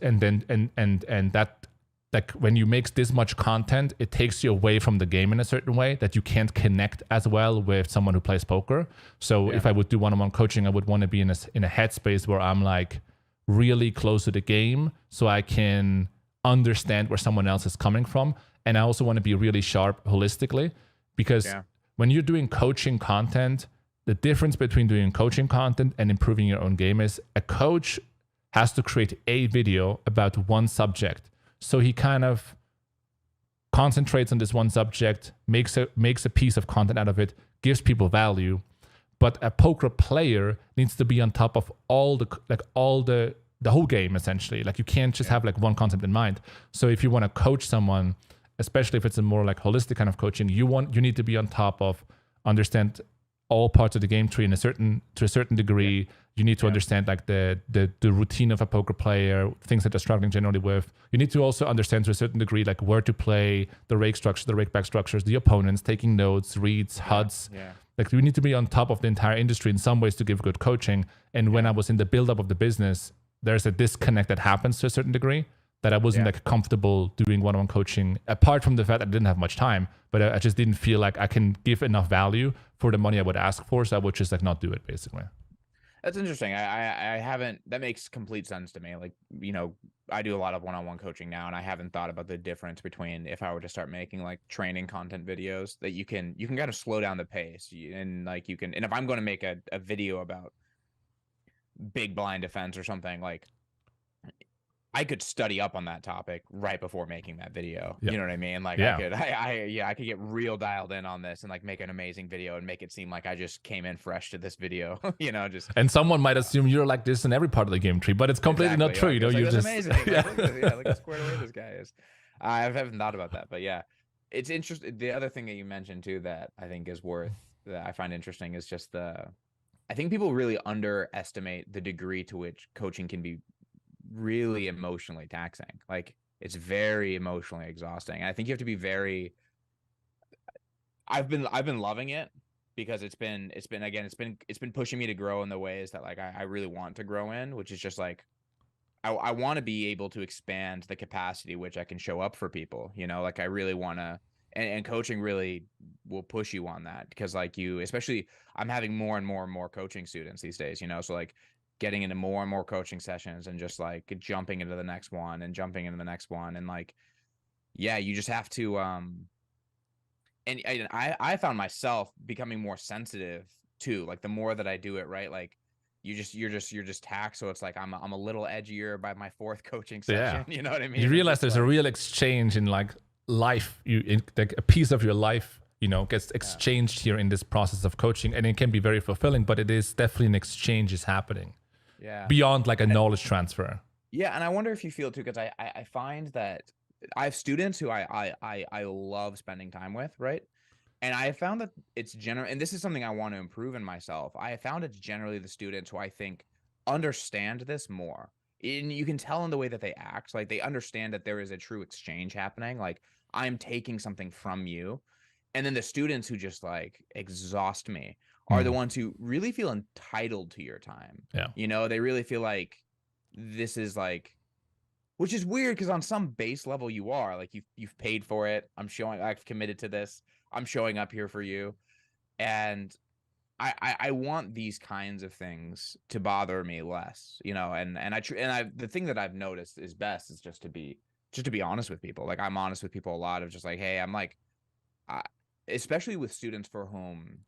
And then and that, like when you make this much content, it takes you away from the game in a certain way that you can't connect as well with someone who plays poker. So if I would do one-on-one coaching, I would want to be in a headspace where I'm like really close to the game, so I can understand where someone else is coming from. And I also want to be really sharp holistically, because when you're doing coaching content, the difference between doing coaching content and improving your own game is a coach has to create a video about one subject. So he kind of concentrates on this one subject, makes a piece of content out of it, gives people value. But a poker player needs to be on top of all the whole game, essentially. Like you can't just have like one concept in mind. So if you want to coach someone, especially if it's a more like holistic kind of coaching, you need to be on top of, understand all parts of the game tree to a certain degree. You need to understand like the routine of a poker player, things that they're struggling generally with. You need to also understand to a certain degree like where to play, the rake structure, the rake back structures, the opponents, taking notes, reads, HUDs. Like we need to be on top of the entire industry in some ways to give good coaching. And when I was in the buildup of the business, there's a disconnect that happens to a certain degree that I wasn't like comfortable doing one-on-one coaching, apart from the fact that I didn't have much time, but I just didn't feel like I can give enough value for the money I would ask for. So I would just like not do it, basically. That's interesting. I haven't, that makes complete sense to me. Like, you know, I do a lot of one-on-one coaching now, and I haven't thought about the difference between if I were to start making like training content videos that you can kind of slow down the pace, and like and if I'm going to make a video about big blind defense or something, like I could study up on that topic right before making that video. You know what I mean? Like I could get real dialed in on this and like make an amazing video and make it seem like I just came in fresh to this video, you know, just. And someone might assume you're like this in every part of the game tree, but it's completely not true. You know, you're just amazing. Look how squared away this guy is. I haven't thought about that, but yeah, it's interesting. The other thing that you mentioned too, that I think is that I find interesting is just I think people really underestimate the degree to which coaching can be really emotionally taxing. Like it's very emotionally exhausting. I think you have to be very. I've been loving it because it's been pushing me to grow in the ways that like I really want to grow in, which is just like I want to be able to expand the capacity which I can show up for people, you know, like I really want to, and coaching really will push you on that, because like especially I'm having more and more coaching students these days, you know, so like getting into more and more coaching sessions and just like jumping into the next one and jumping into the next one. And like, yeah, you just have to, and I found myself becoming more sensitive too. Like the more that I do it, right? Like you're just taxed. So it's like, I'm a little edgier by my 4th coaching session. You know what I mean? You realize there's a real exchange in like life, like a piece of your life, you know, gets exchanged here in this process of coaching, and it can be very fulfilling, but it is definitely an exchange is happening. Beyond like a knowledge transfer. Yeah, and I wonder if you feel too, because I find that I have students who I love spending time with, right? And I found that it's and this is something I want to improve in myself. I have found it's generally the students who I think understand this more. And you can tell in the way that they act, like they understand that there is a true exchange happening. Like I'm taking something from you. And then the students who just like exhaust me are the ones who really feel entitled to your time. You know, they really feel like this is like, which is weird because on some base level you are like, you've paid for it. I've committed to this. I'm showing up here for you. And I want these kinds of things to bother me less, you know, and the thing that I've noticed is best is just to be honest with people. Like I'm honest with people a lot of just like, hey, I'm like, especially with students for whom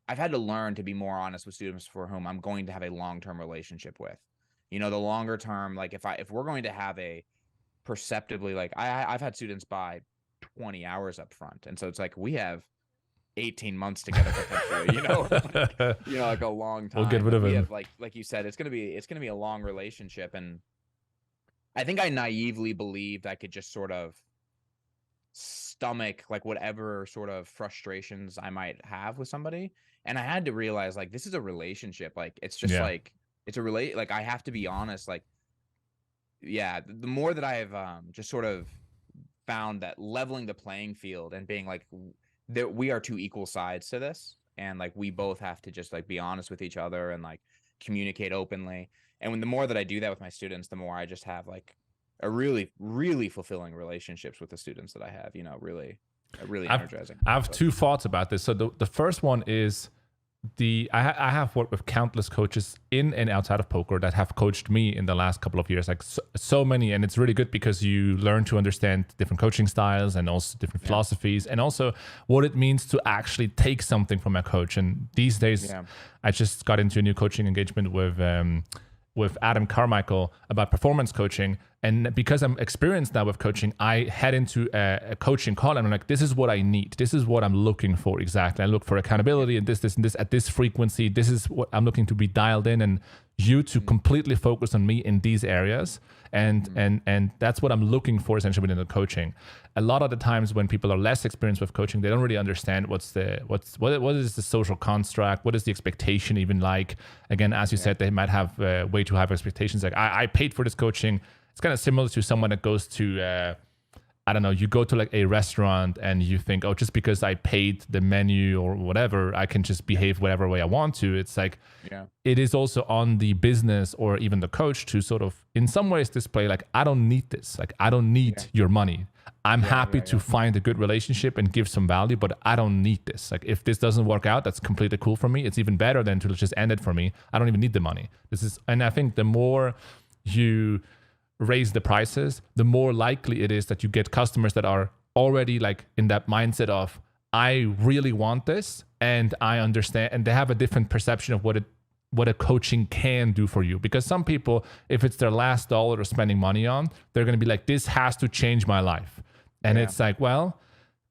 I've had to learn to be more honest with students for whom I'm going to have a long-term relationship with, you know, the longer term, like if we're going to have a perceptibly, like I've had students buy 20 hours up front. And so it's like, we have 18 months together potentially, you know, like a long time. We'll get rid of him. Like you said, it's gonna be a long relationship, and I think I naively believed I could just sort of stomach like whatever sort of frustrations I might have with somebody, and I had to realize like this is a relationship. Like it's just like it's a like I have to be honest. Like the more that I have just sort of found that leveling the playing field and being like that we are two equal sides to this, and like we both have to just like be honest with each other and like communicate openly. And when the more that I do that with my students, the more I just have like a really, really fulfilling relationships with the students that I have, you know, really energizing. I have two thoughts about this. So the first one is I have worked with countless coaches in and outside of poker that have coached me in the last couple of years, like so many. And it's really good because you learn to understand different coaching styles and also different philosophies, and also what it means to actually take something from a coach. And these days, I just got into a new coaching engagement with Adam Carmichael about performance coaching. And because I'm experienced now with coaching, I head into a coaching call and I'm like, this is what I need. This is what I'm looking for exactly. I look for accountability and this and this at this frequency. This is what I'm looking to be dialed in, and you to completely focus on me in these areas. And that's what I'm looking for essentially within the coaching. A lot of the times when people are less experienced with coaching, they don't really understand what is the social construct, what is the expectation even like. Again, as you said, they might have way too high expectations. Like I paid for this coaching. It's kind of similar to someone that goes to, I don't know, you go to like a restaurant and you think, oh, just because I paid the menu or whatever, I can just behave whatever way I want to. It's like, it is also on the business or even the coach to sort of, in some ways, display like, I don't need this. Like, I don't need your money. I'm happy to find a good relationship and give some value, but I don't need this. Like, if this doesn't work out, that's completely cool for me. It's even better than to just end it for me. I don't even need the money. And I think the more you raise the prices, the more likely it is that you get customers that are already like in that mindset of, I really want this and I understand, and they have a different perception of what a coaching can do for you. Because some people, if it's their last dollar they're spending money on, they're going to be like, this has to change my life. And it's like, well,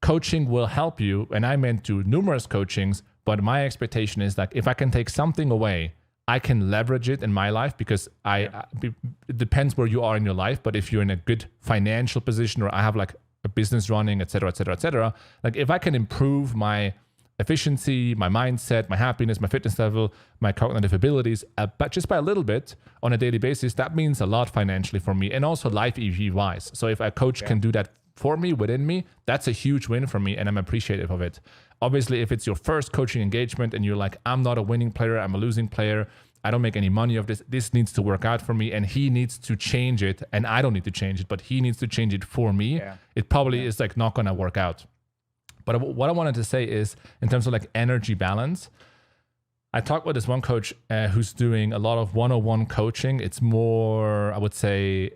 coaching will help you. And I meant to numerous coachings, but my expectation is like, if I can take something away, I can leverage it in my life, because it depends where you are in your life. But if you're in a good financial position, or I have like a business running, et cetera, et cetera, et cetera, like if I can improve my efficiency, my mindset, my happiness, my fitness level, my cognitive abilities, but just by a little bit on a daily basis, that means a lot financially for me, and also life EV wise. So if a coach can do that for me, within me, that's a huge win for me, and I'm appreciative of it. Obviously, if it's your first coaching engagement and you're like, I'm not a winning player, I'm a losing player, I don't make any money of this, this needs to work out for me, and he needs to change it, and I don't need to change it, but he needs to change it for me, it probably is like not gonna work out. But what I wanted to say is, in terms of like energy balance, I talked with this one coach who's doing a lot of one-on-one coaching. It's more, I would say,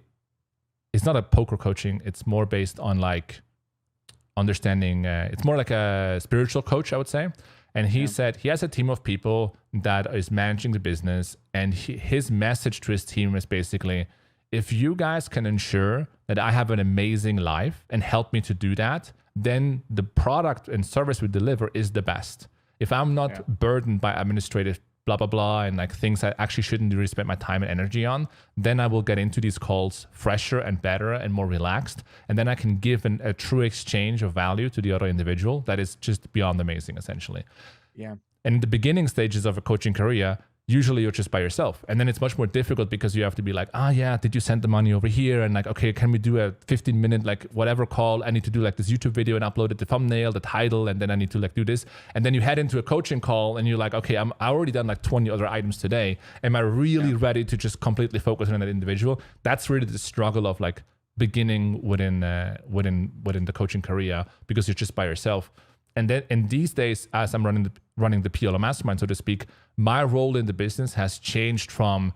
it's not a poker coaching. It's more based on like understanding. It's more like a spiritual coach, I would say. And he said he has a team of people that is managing the business. And his message to his team is basically, if you guys can ensure that I have an amazing life and help me to do that, then the product and service we deliver is the best. If I'm not burdened by administrative blah, blah, blah, and like things I actually shouldn't really spend my time and energy on, then I will get into these calls fresher and better and more relaxed. And then I can give a true exchange of value to the other individual that is just beyond amazing, essentially. Yeah. And in the beginning stages of a coaching career, usually you're just by yourself. And then it's much more difficult because you have to be like, did you send the money over here? And like, okay, can we do a 15-minute, like whatever call? I need to do like this YouTube video and upload it, the thumbnail, the title, and then I need to like do this. And then you head into a coaching call and you're like, okay, I already done like 20 other items today. Am I really ready to just completely focus on that individual? That's really the struggle of like beginning within the coaching career, because you're just by yourself. and then in these days, as I'm running the PLO mastermind, so to speak, my role in the business has changed from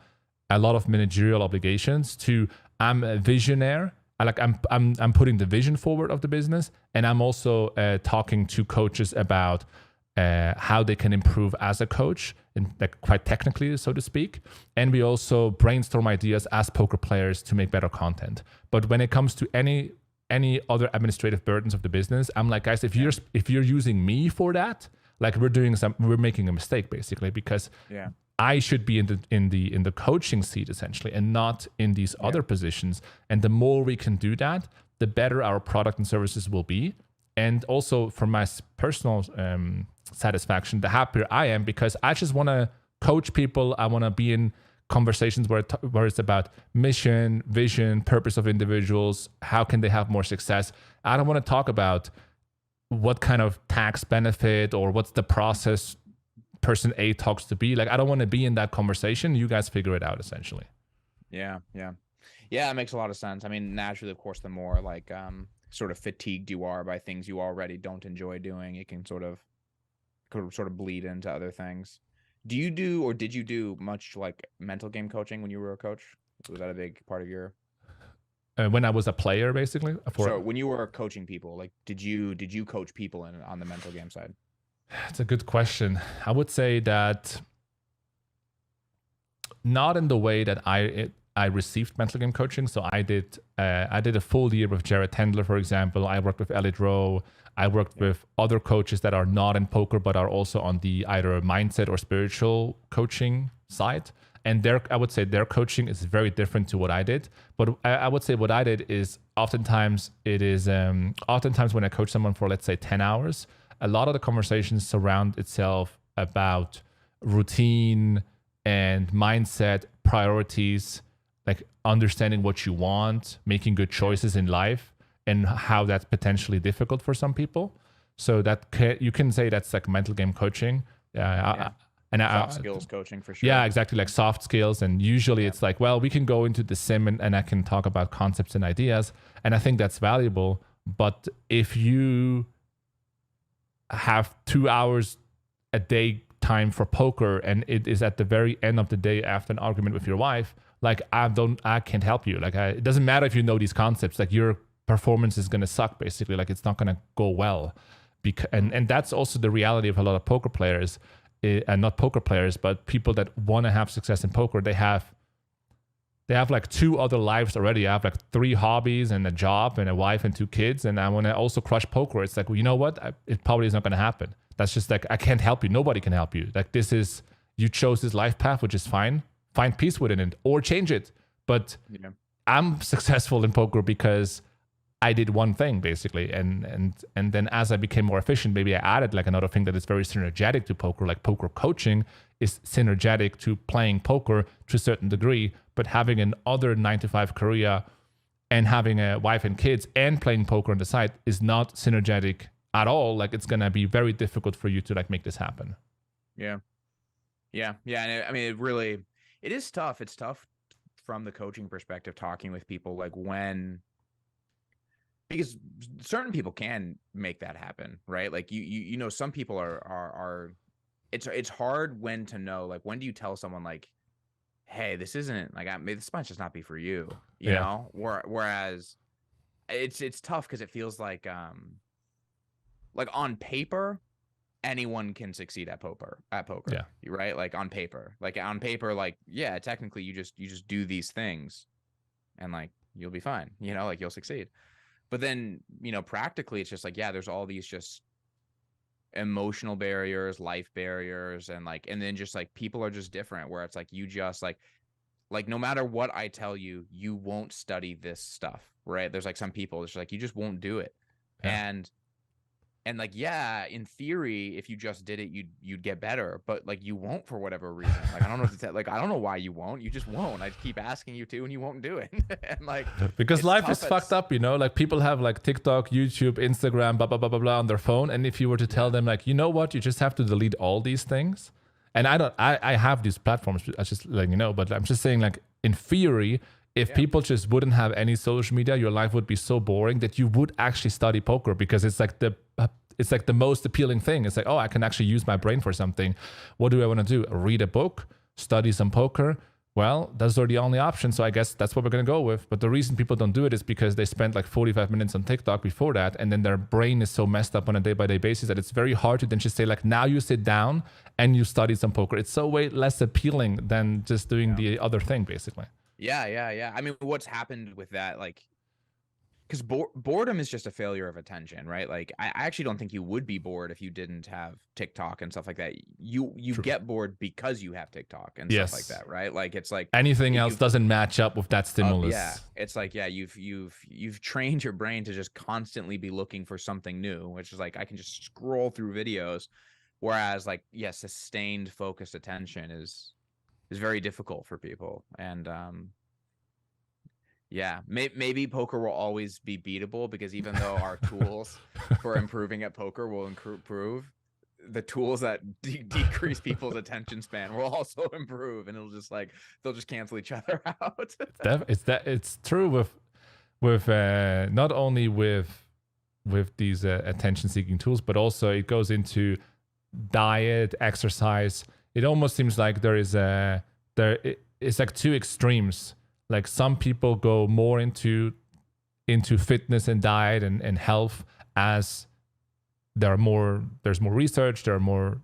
a lot of managerial obligations to I'm a visionary. I'm putting the vision forward of the business, and I'm also talking to coaches about how they can improve as a coach, and like quite technically, so to speak. And we also brainstorm ideas as poker players to make better content. But when it comes to any other administrative burdens of the business, I'm like, guys, if you're using me for that, like we're making a mistake basically, because I should be in the coaching seat essentially, and not in these other positions. And the more we can do that, the better our product and services will be. And also for my personal satisfaction, the happier I am, because I just want to coach people. I want to be in conversations where it's about mission, vision, purpose of individuals. How can they have more success? I don't want to talk about what kind of tax benefit or what's the process person A talks to be. Like, I don't want to be in that conversation. You guys figure it out essentially. Yeah. It makes a lot of sense. I mean, naturally, of course, the more like sort of fatigued you are by things you already don't enjoy doing, it can sort of bleed into other things. Do you do, or did you do much like mental game coaching when you were a coach? Was that a big part of your? When I was a player, basically. So when you were coaching people, like, did you coach people on the mental game side? It's a good question. I would say that not in the way that I received mental game coaching. So I did a full year with Jared Tendler, for example. I worked with Elliot Rowe. I worked with other coaches that are not in poker, but are also on the either mindset or spiritual coaching side. And I would say their coaching is very different to what I did. But I would say what I did is oftentimes when I coach someone for, let's say, 10 hours, a lot of the conversations surround itself about routine and mindset, priorities, like understanding what you want, making good choices in life, and how that's potentially difficult for some people. So you can say that's like mental game coaching. Soft skills coaching for sure. Yeah, exactly, like soft skills. And usually it's like, well, we can go into the sim and I can talk about concepts and ideas. And I think that's valuable. But if you have 2 hours a day time for poker, and it is at the very end of the day after an argument with your wife, like I can't help you. Like it doesn't matter if you know these concepts, like your performance is going to suck basically. Like it's not going to go well. And that's also the reality of a lot of poker players, and not poker players, but people that want to have success in poker. They have like 2 other lives already. I have like 3 hobbies and a job and a wife and 2 kids. And I want to also crush poker. It's like, well, you know what? It probably is not going to happen. That's just like, I can't help you. Nobody can help you. Like you chose this life path, which is fine. Find peace within it or change it. But I'm successful in poker because I did one thing basically. And then as I became more efficient, maybe I added like another thing that is very synergetic to poker, like poker coaching is synergetic to playing poker to a certain degree, but having an other 9-to-5 career and having a wife and kids and playing poker on the side is not synergetic at all. Like it's going to be very difficult for you to like make this happen. Yeah. And I mean, it is tough. It's tough from the coaching perspective, talking with people like because certain people can make that happen, right? Like you know, some people are it's hard when to know, like, when do you tell someone like, hey, this isn't like, this might just not be for you, you know? Whereas it's tough because it feels like on paper, anyone can succeed at poker. Yeah. Right? Like on paper, like, yeah, technically you just do these things and like, you'll be fine, you know, like you'll succeed. But then, you know, practically it's just like, yeah, there's all these just emotional barriers, life barriers, and then just like people are just different, where it's like you just like no matter what I tell you, you won't study this stuff, right? There's like some people it's like you just won't do it. Yeah. And like, yeah, in theory, if you just did it, you'd get better, but like you won't for whatever reason. Like I don't know what to tell, like I don't know why you won't. You just won't. I keep asking you to, and you won't do it. And like because life is fucked up, you know. Like people have like TikTok, YouTube, Instagram, blah blah blah blah blah on their phone, and if you were to tell them like, you know what, you just have to delete all these things, and I have these platforms, I just letting you know, but I'm just saying like in theory. If people just wouldn't have any social media, your life would be so boring that you would actually study poker, because it's like it's like the most appealing thing. It's like, oh, I can actually use my brain for something. What do I want to do? Read a book, study some poker. Well, those are the only options. So I guess that's what we're going to go with. But the reason people don't do it is because they spent like 45 minutes on TikTok before that. And then their brain is so messed up on a day-by-day basis that it's very hard to then just say like, now you sit down and you study some poker. It's so way less appealing than just doing the other thing, basically. Yeah. I mean, what's happened with that, like, because boredom is just a failure of attention, right? Like, I actually don't think you would be bored if you didn't have TikTok and stuff like that. You get bored because you have TikTok and stuff like that, right? Like, it's like anything else doesn't match up with that stimulus. Yeah, it's like, yeah, you've trained your brain to just constantly be looking for something new, which is like, I can just scroll through videos, whereas like, yeah, sustained focused attention is very difficult for people. And yeah, maybe poker will always be beatable, because even though our tools for improving at poker will improve, the tools that decrease people's attention span will also improve, and it'll just like, they'll just cancel each other out. It's true with not only with these attention seeking tools, but also it goes into diet, exercise. It almost seems like it's like two extremes. Like some people go more into fitness and diet and health, as there's more research, there's more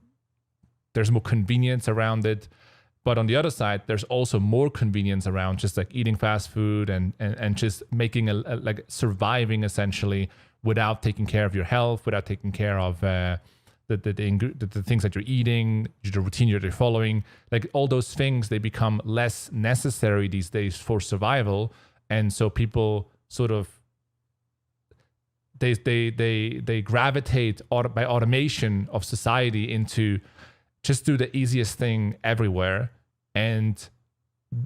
convenience around it. But on the other side, there's also more convenience around just like eating fast food and just making like surviving essentially without taking care of your health, without taking care of the things that you're eating, the routine you're following. Like all those things, they become less necessary these days for survival. And so people sort of they gravitate by automation of society into just do the easiest thing everywhere. And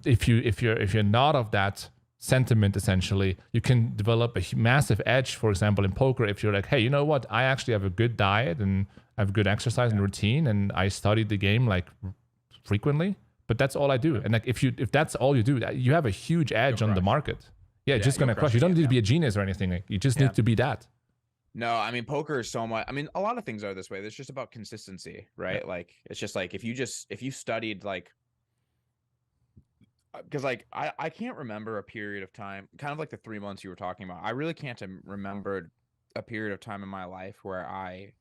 if you're not of that sentiment, essentially, you can develop a massive edge. For example, in poker, if you're like, hey, you know what, I actually have a good diet and I have good exercise and routine, and I studied the game like frequently, but that's all I do. And like if that's all you do, you have a huge edge on the market. Yeah, just gonna crush. You don't need to be a genius or anything. Like, you just need to be that. No, I mean, poker is so much. I mean, a lot of things are this way. It's just about consistency, right? Yeah. Like, it's just like if you studied like, because like I can't remember a period of time, kind of like the 3 months you were talking about. I really can't remember a period of time in my life where I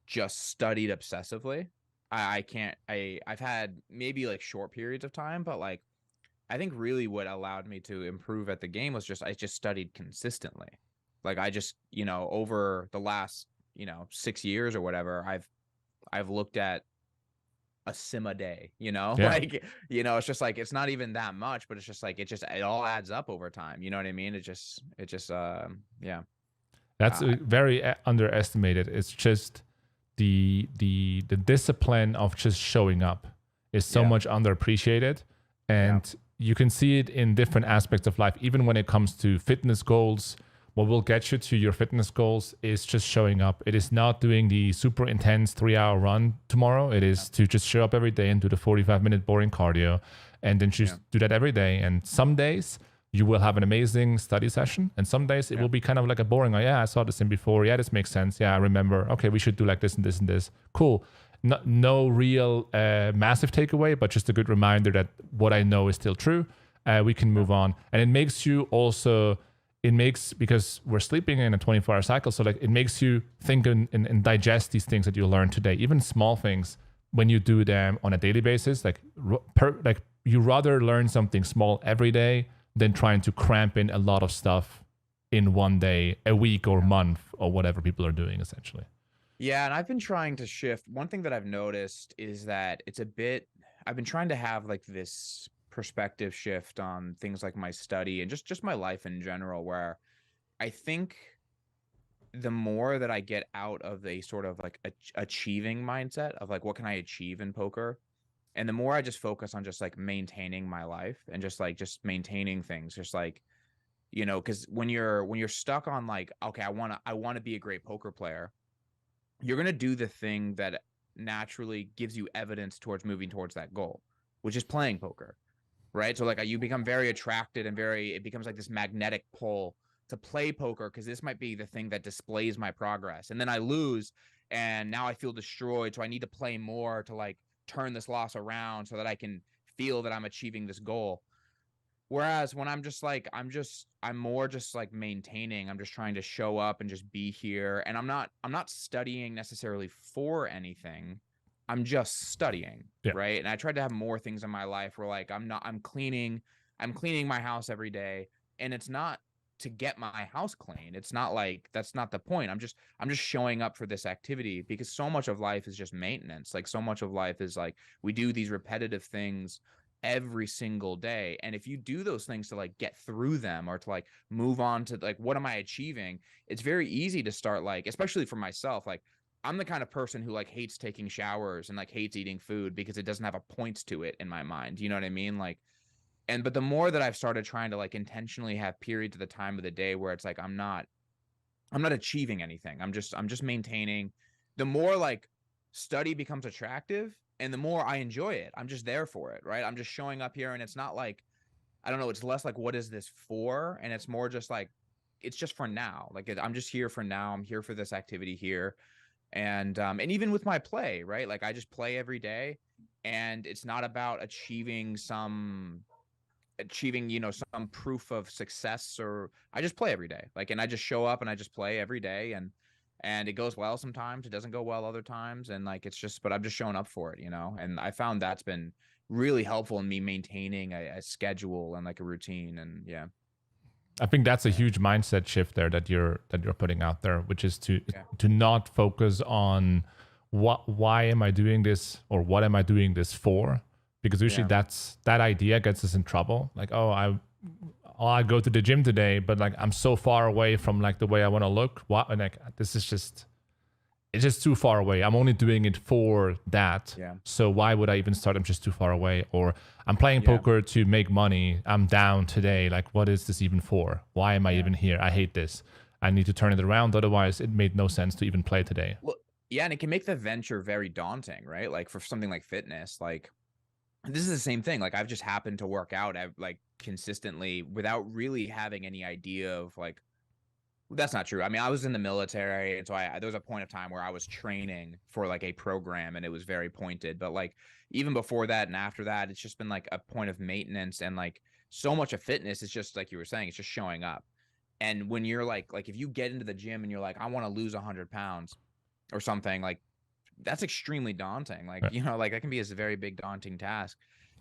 just studied obsessively. I've had maybe like short periods of time, but like I think really what allowed me to improve at the game was I just studied consistently. Like I just, over the last, 6 years or whatever, I've looked at a sim a day, like, it's just like, it's not even that much, but it's just like, it all adds up over time. You know what I mean? It just, yeah. That's very underestimated. It's just the discipline of just showing up is so much underappreciated. And you can see it in different aspects of life, even when it comes to fitness goals. What will get you to your fitness goals is just showing up. It is not doing the super intense 3-hour run tomorrow. It is to just show up every day and do the 45-minute boring cardio, and then just do that every day. And some days you will have an amazing study session, and some days it will be kind of like a boring, I saw this in before. Yeah, this makes sense. Yeah, I remember. Okay, we should do like this and this and this. Cool. No real massive takeaway, but just a good reminder that what I know is still true. We can move on. And it makes you also... because we're sleeping in a 24-hour cycle, so like it makes you think and digest these things that you learned today, even small things. When you do them on a daily basis, like you rather learn something small every day than trying to cramp in a lot of stuff in one day, a week or month, or whatever people are doing, essentially. Yeah, and I've been trying to shift. One thing that I've noticed is that I've been trying to have like this perspective shift on things like my study and just my life in general, where I think the more that I get out of a sort of like achieving mindset of like, what can I achieve in poker? And the more I just focus on just like maintaining my life and just maintaining things, just like, because when you're stuck on like, okay, I want to be a great poker player, you're going to do the thing that naturally gives you evidence towards moving towards that goal, which is playing poker. Right. So like you become very attracted and it becomes like this magnetic pull to play poker because this might be the thing that displays my progress. And then I lose and now I feel destroyed. So I need to play more to like turn this loss around so that I can feel that I'm achieving this goal. Whereas when I'm just like, I'm more just like maintaining, I'm just trying to show up and just be here. And I'm not studying necessarily for anything. I'm just studying. Yeah. Right. And I tried to have more things in my life where like, I'm cleaning my house every day. And it's not to get my house clean. It's not like, that's not the point. I'm just showing up for this activity because so much of life is just maintenance. Like so much of life is like, we do these repetitive things every single day. And if you do those things to like get through them or to like move on to like, what am I achieving? It's very easy to start like, especially for myself, like I'm the kind of person who like hates taking showers and like hates eating food because it doesn't have a point to it in my mind. You know what I mean? Like, but the more that I've started trying to like intentionally have periods of the time of the day where it's like, I'm not achieving anything. I'm just maintaining. The more like study becomes attractive and the more I enjoy it. I'm just there for it, right? I'm just showing up here and it's not like, I don't know, it's less like, what is this for? And it's more just like, it's just for now. Like I'm just here for now. I'm here for this activity here. And even with my play, right? Like I just play every day and it's not about achieving, you know, some proof of success, or I just play every day. Like, and I just show up and I just play every day, and it goes well sometimes, it doesn't go well other times, and like it's just, but I'm just showing up for it, you know. And I found that's been really helpful in me maintaining a schedule and like a routine. And yeah, I think that's a huge mindset shift there that you're putting out there, which is to not focus on why am I doing this or what am I doing this for, because usually that idea gets us in trouble. Like, I go to the gym today, but like I'm so far away from like the way I want to look. What? And like this is just, it's just too far away. I'm only doing it for that. Yeah. So why would I even start? I'm just too far away. Or I'm playing poker to make money. I'm down today. Like, what is this even for? Why am I even here? I hate this. I need to turn it around. Otherwise, it made no sense to even play today. Well, yeah, and it can make the venture very daunting, right? Like for something like fitness, like this is the same thing. Like I've just happened to work out like consistently without really having any idea of like, that's not true. I mean, I was in the military, and so there was a point of time where I was training for like a program and it was very pointed, but like even before that and after that, it's just been like a point of maintenance. And like so much of fitness is just like you were saying, it's just showing up. And when you're like if you get into the gym and you're like, I want to lose 100 pounds or something, like that's extremely daunting. Like, you know, like that can be a very big daunting task.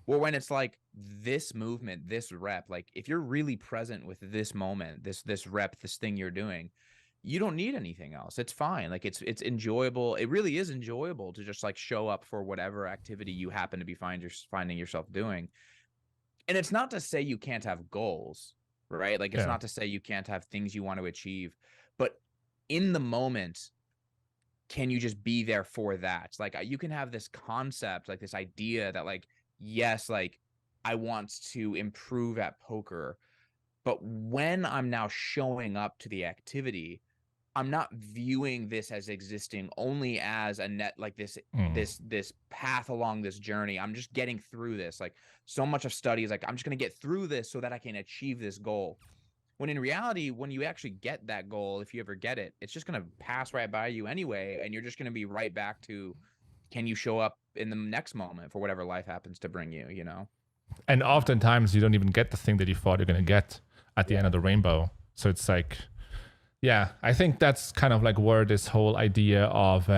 Well, when it's like this movement, this rep, like if you're really present with this moment, this rep, this thing you're doing, you don't need anything else. It's fine. Like it's enjoyable. It really is enjoyable to just like show up for whatever activity you happen to be finding yourself doing. And it's not to say you can't have goals, right? Like it's not to say you can't have things you want to achieve, but in the moment, can you just be there for that? It's like you can have this concept, like this idea that like, yes, like I want to improve at poker, but when I'm now showing up to the activity, I'm not viewing this as existing only as a net, like this path along this journey. I'm just getting through this. Like so much of study is like, I'm just going to get through this so that I can achieve this goal. When in reality, when you actually get that goal, if you ever get it, it's just going to pass right by you anyway. And you're just going to be right back to, can you show up in the next moment for whatever life happens to bring you, you know? And oftentimes you don't even get the thing that you thought you're going to get at the end of the rainbow. So it's like, yeah, I think that's kind of like where this whole idea of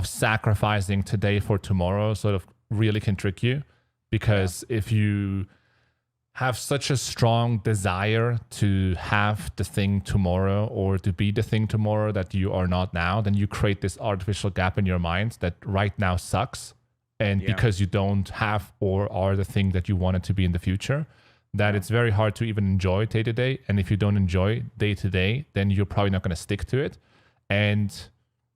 sacrificing today for tomorrow sort of really can trick you. Because if you have such a strong desire to have the thing tomorrow or to be the thing tomorrow that you are not now, then you create this artificial gap in your mind that right now sucks. And because you don't have or are the thing that you want it to be in the future, that it's very hard to even enjoy day to day. And if you don't enjoy day to day, then you're probably not going to stick to it. And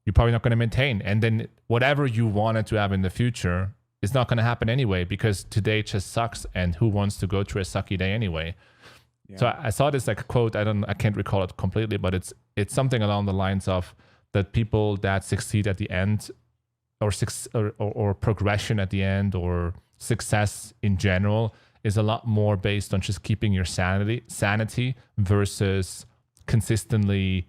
you're probably not going to maintain. And then whatever you wanted to have in the future, it's not going to happen anyway, because today just sucks, and who wants to go through a sucky day anyway? So I saw this like quote, I can't recall it completely, but it's something along the lines of that people that succeed at the end or progression at the end or success in general is a lot more based on just keeping your sanity versus consistently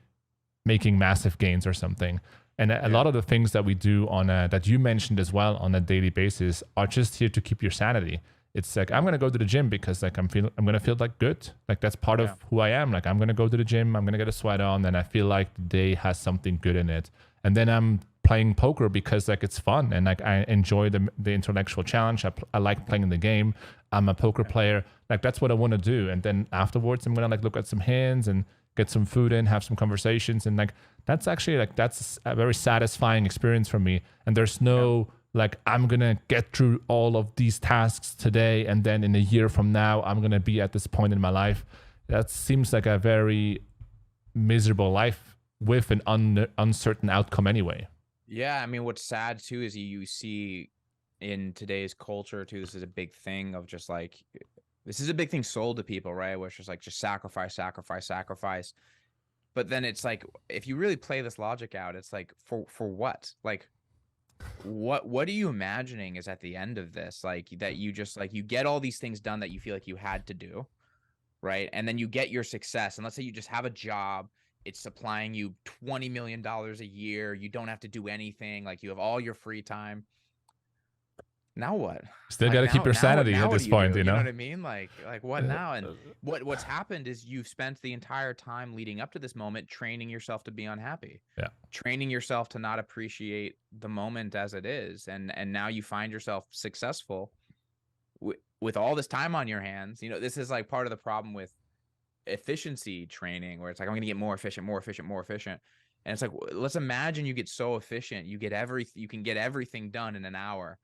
making massive gains or something. And a lot of the things that we do on that you mentioned as well on a daily basis are just here to keep your sanity. It's like, I'm going to go to the gym because like I'm going to feel like good. Like that's part of who I am. Like I'm going to go to the gym, I'm going to get a sweat on, and I feel like the day has something good in it. And then I'm playing poker because like it's fun and like I enjoy the intellectual challenge. I like playing the game. I'm a poker player. Like that's what I want to do. And then afterwards I'm going to like look at some hands and get some food in, have some conversations. And like, that's actually like, that's a very satisfying experience for me. And there's no like, I'm going to get through all of these tasks today. And then in a year from now, I'm going to be at this point in my life. That seems like a very miserable life with an uncertain outcome anyway. Yeah. I mean, what's sad too, is you see in today's culture too, this is a big thing of just like, this is a big thing sold to people, right? Where it's just like, just sacrifice, sacrifice, sacrifice. But then it's like, if you really play this logic out, it's like, for what? Like, what are you imagining is at the end of this? Like that you just like, you get all these things done that you feel like you had to do, right? And then you get your success. And let's say you just have a job, it's supplying you $20 million a year. You don't have to do anything. Like you have all your free time. Now what? Still got to keep your sanity at this point, you know what I mean? Like what now? And what's happened is you've spent the entire time leading up to this moment training yourself to be unhappy. Yeah. Training yourself to not appreciate the moment as it is. And now you find yourself successful with all this time on your hands. You know, this is like part of the problem with efficiency training, where it's like, I'm going to get more efficient, more efficient, more efficient. And it's like, let's imagine you get so efficient, you can get everything done in an hour.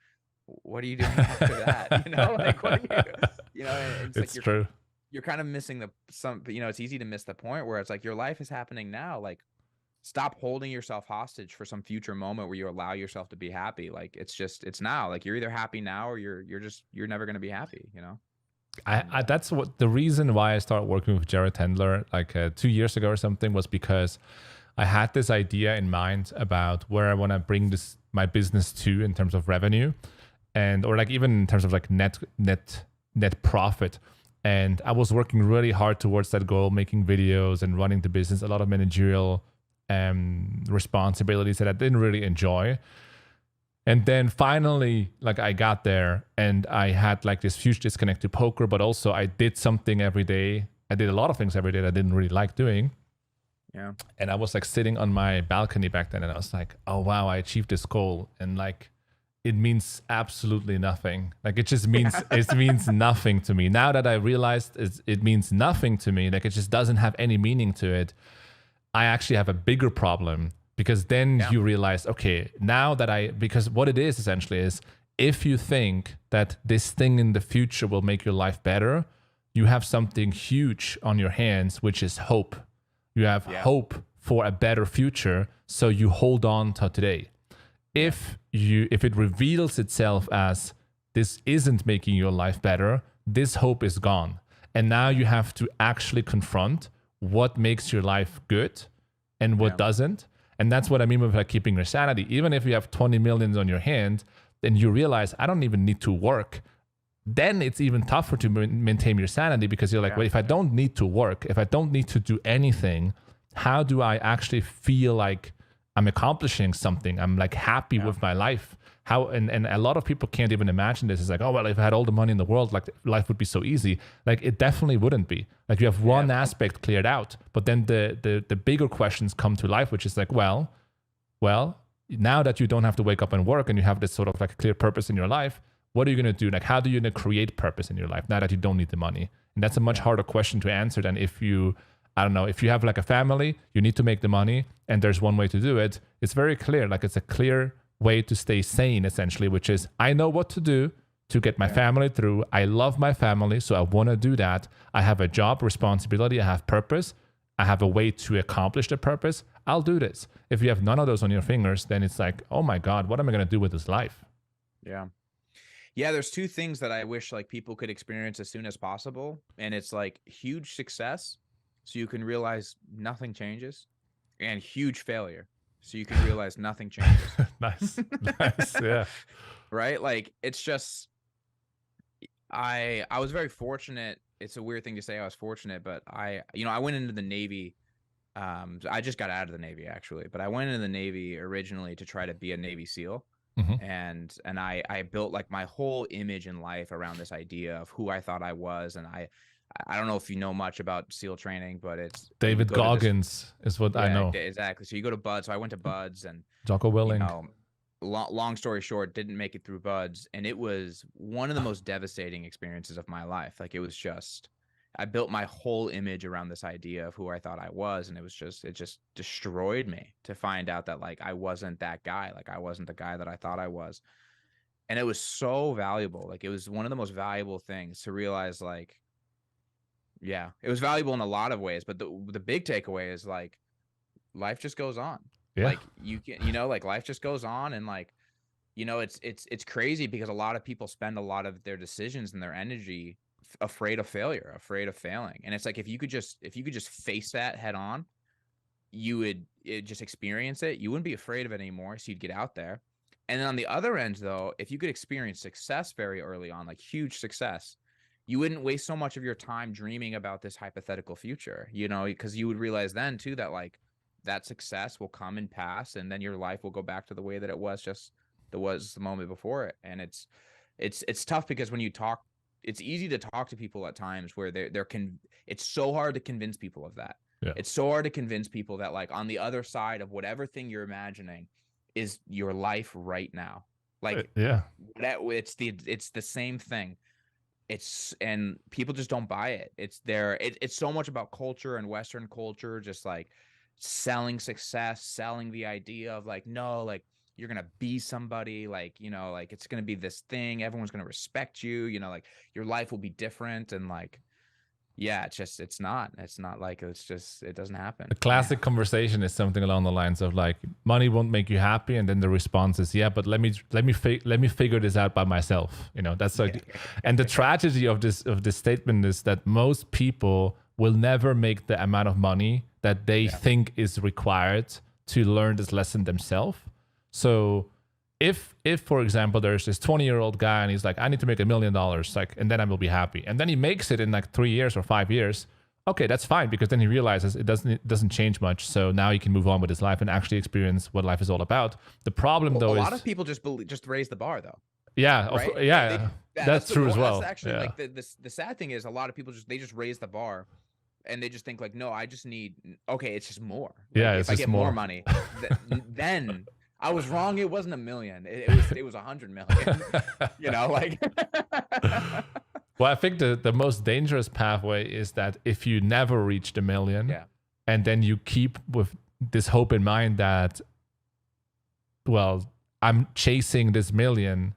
What are you doing after that? You know, like what are you know, it's like true. You're kind of missing you know, it's easy to miss the point where it's like your life is happening now. Like stop holding yourself hostage for some future moment where you allow yourself to be happy. Like it's now. Like you're either happy now or you're never going to be happy, you know? I that's what the reason why I started working with Jared Tendler like 2 years ago or something was because I had this idea in mind about where I want to bring my business to in terms of revenue. And or like even in terms of like net profit. And I was working really hard towards that goal, making videos and running the business, a lot of managerial responsibilities that I didn't really enjoy. And then finally, like I got there and I had like this huge disconnect to poker, but also I did something every day. I did a lot of things every day that I didn't really like doing. Yeah. And I was like sitting on my balcony back then and I was like, oh wow, I achieved this goal. And like, it means absolutely nothing. Like it just means, it means nothing to me. Now that I realized it means nothing to me, like it just doesn't have any meaning to it. I actually have a bigger problem because then you realize, okay, now that because what it is essentially is if you think that this thing in the future will make your life better, you have something huge on your hands, which is hope. You have hope for a better future. So you hold on to today. If it reveals itself as this isn't making your life better, this hope is gone. And now you have to actually confront what makes your life good and what doesn't. And that's what I mean with like keeping your sanity. Even if you have 20 million on your hand, then you realize I don't even need to work. Then it's even tougher to maintain your sanity because you're like, well, if I don't need to work, if I don't need to do anything, how do I actually feel like I'm accomplishing something? I'm like happy with my life. How and a lot of people can't even imagine this. It's like, oh well, if I had all the money in the world, like life would be so easy. Like it definitely wouldn't be. Like you have one aspect cleared out, but then the bigger questions come to life, which is like, well, now that you don't have to wake up and work and you have this sort of like clear purpose in your life, what are you gonna do? Like how do you create purpose in your life now that you don't need the money? And that's a much harder question to answer than if you, I don't know, if you have like a family, you need to make the money and there's one way to do it. It's very clear. Like it's a clear way to stay sane essentially, which is I know what to do to get my family through. I love my family, so I want to do that. I have a job responsibility. I have purpose. I have a way to accomplish the purpose. I'll do this. If you have none of those on your fingers, then it's like, oh my God, what am I going to do with this life? Yeah. Yeah, there's two things that I wish like people could experience as soon as possible. And it's like huge success, so you can realize nothing changes, and huge failure, so you can realize nothing changes. Nice. Yeah. Right? Like it's just, I was very fortunate. It's a weird thing to say I was fortunate, but I went into the Navy I just got out of the Navy actually, but I went into the Navy originally to try to be a Navy SEAL. Mhm. And I built like my whole image in life around this idea of who I thought I was. And I don't know if you know much about SEAL training, but you David go to this. Goggins is what I Yeah, know. exactly. So you go to Buds. So I went to Buds, and Jocko Willing. long story short, didn't make it through Buds, and it was one of the most devastating experiences of my life. Like, it was just, I built my whole image around this idea of who I thought I was, and it just destroyed me to find out that like I wasn't that guy. Like, I wasn't the guy that I thought I was. And it was so valuable. Like, it was one of the most valuable things to realize, like, yeah, it was valuable in a lot of ways, but the big takeaway is like life just goes on. Yeah. Like, you can, like, life just goes on. And like, it's crazy because a lot of people spend a lot of their decisions and their energy afraid of failure, afraid of failing. And it's like, if you could just face that head on, you would just experience it. You wouldn't be afraid of it anymore. So you'd get out there. And then on the other end, though, if you could experience success very early on, like huge success, you wouldn't waste so much of your time dreaming about this hypothetical future, because you would realize then too that like that success will come and pass, and then your life will go back to the way that it was the moment before it. And it's tough because when you talk, it's easy to talk to people at times where it's so hard to convince people of that. Yeah. It's so hard to convince people that like on the other side of whatever thing you're imagining is your life right now. Like, yeah, it's the same thing. And people just don't buy it. It's so much about culture and Western culture, just like selling success, selling the idea of like, no, like you're gonna be somebody, like, like it's gonna be this thing, everyone's gonna respect you, like your life will be different. And like, yeah, it's not like, it doesn't happen. the classic conversation is something along the lines of like, money won't make you happy, and then the response is, yeah, but let me figure this out by myself. That's like, and the tragedy of this statement is that most people will never make the amount of money that they think is required to learn this lesson themselves. So if for example there's this 20-year-old guy and he's like, I need to make $1 million, like, and then I will be happy, and then he makes it in like 3 years or 5 years, okay, that's fine, because then he realizes it doesn't change much. So now he can move on with his life and actually experience what life is all about. The problem though a is lot of people just raise the bar though. Yeah, right? That's true as well. That's actually like the sad thing is a lot of people just raise the bar, and they just think like, no, I just need, okay, it's just more. Like, yeah, if I get more money, then I was wrong. It wasn't $1 million. It was 100 million. Like. Well, I think the most dangerous pathway is that if you never reach the million, and then you keep with this hope in mind that, well, I'm chasing this million,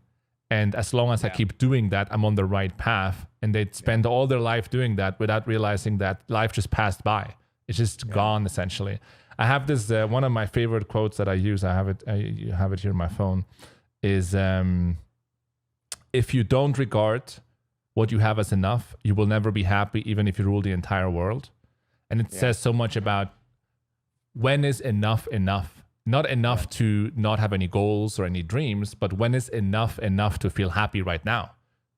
and as long as I keep doing that, I'm on the right path. And they spend all their life doing that without realizing that life just passed by. It's just gone, essentially. I have this, one of my favorite quotes that I use, I have it here on my phone, is if you don't regard what you have as enough, you will never be happy, even if you rule the entire world. And it says so much about when is enough enough. Not enough to not have any goals or any dreams, but when is enough to feel happy right now?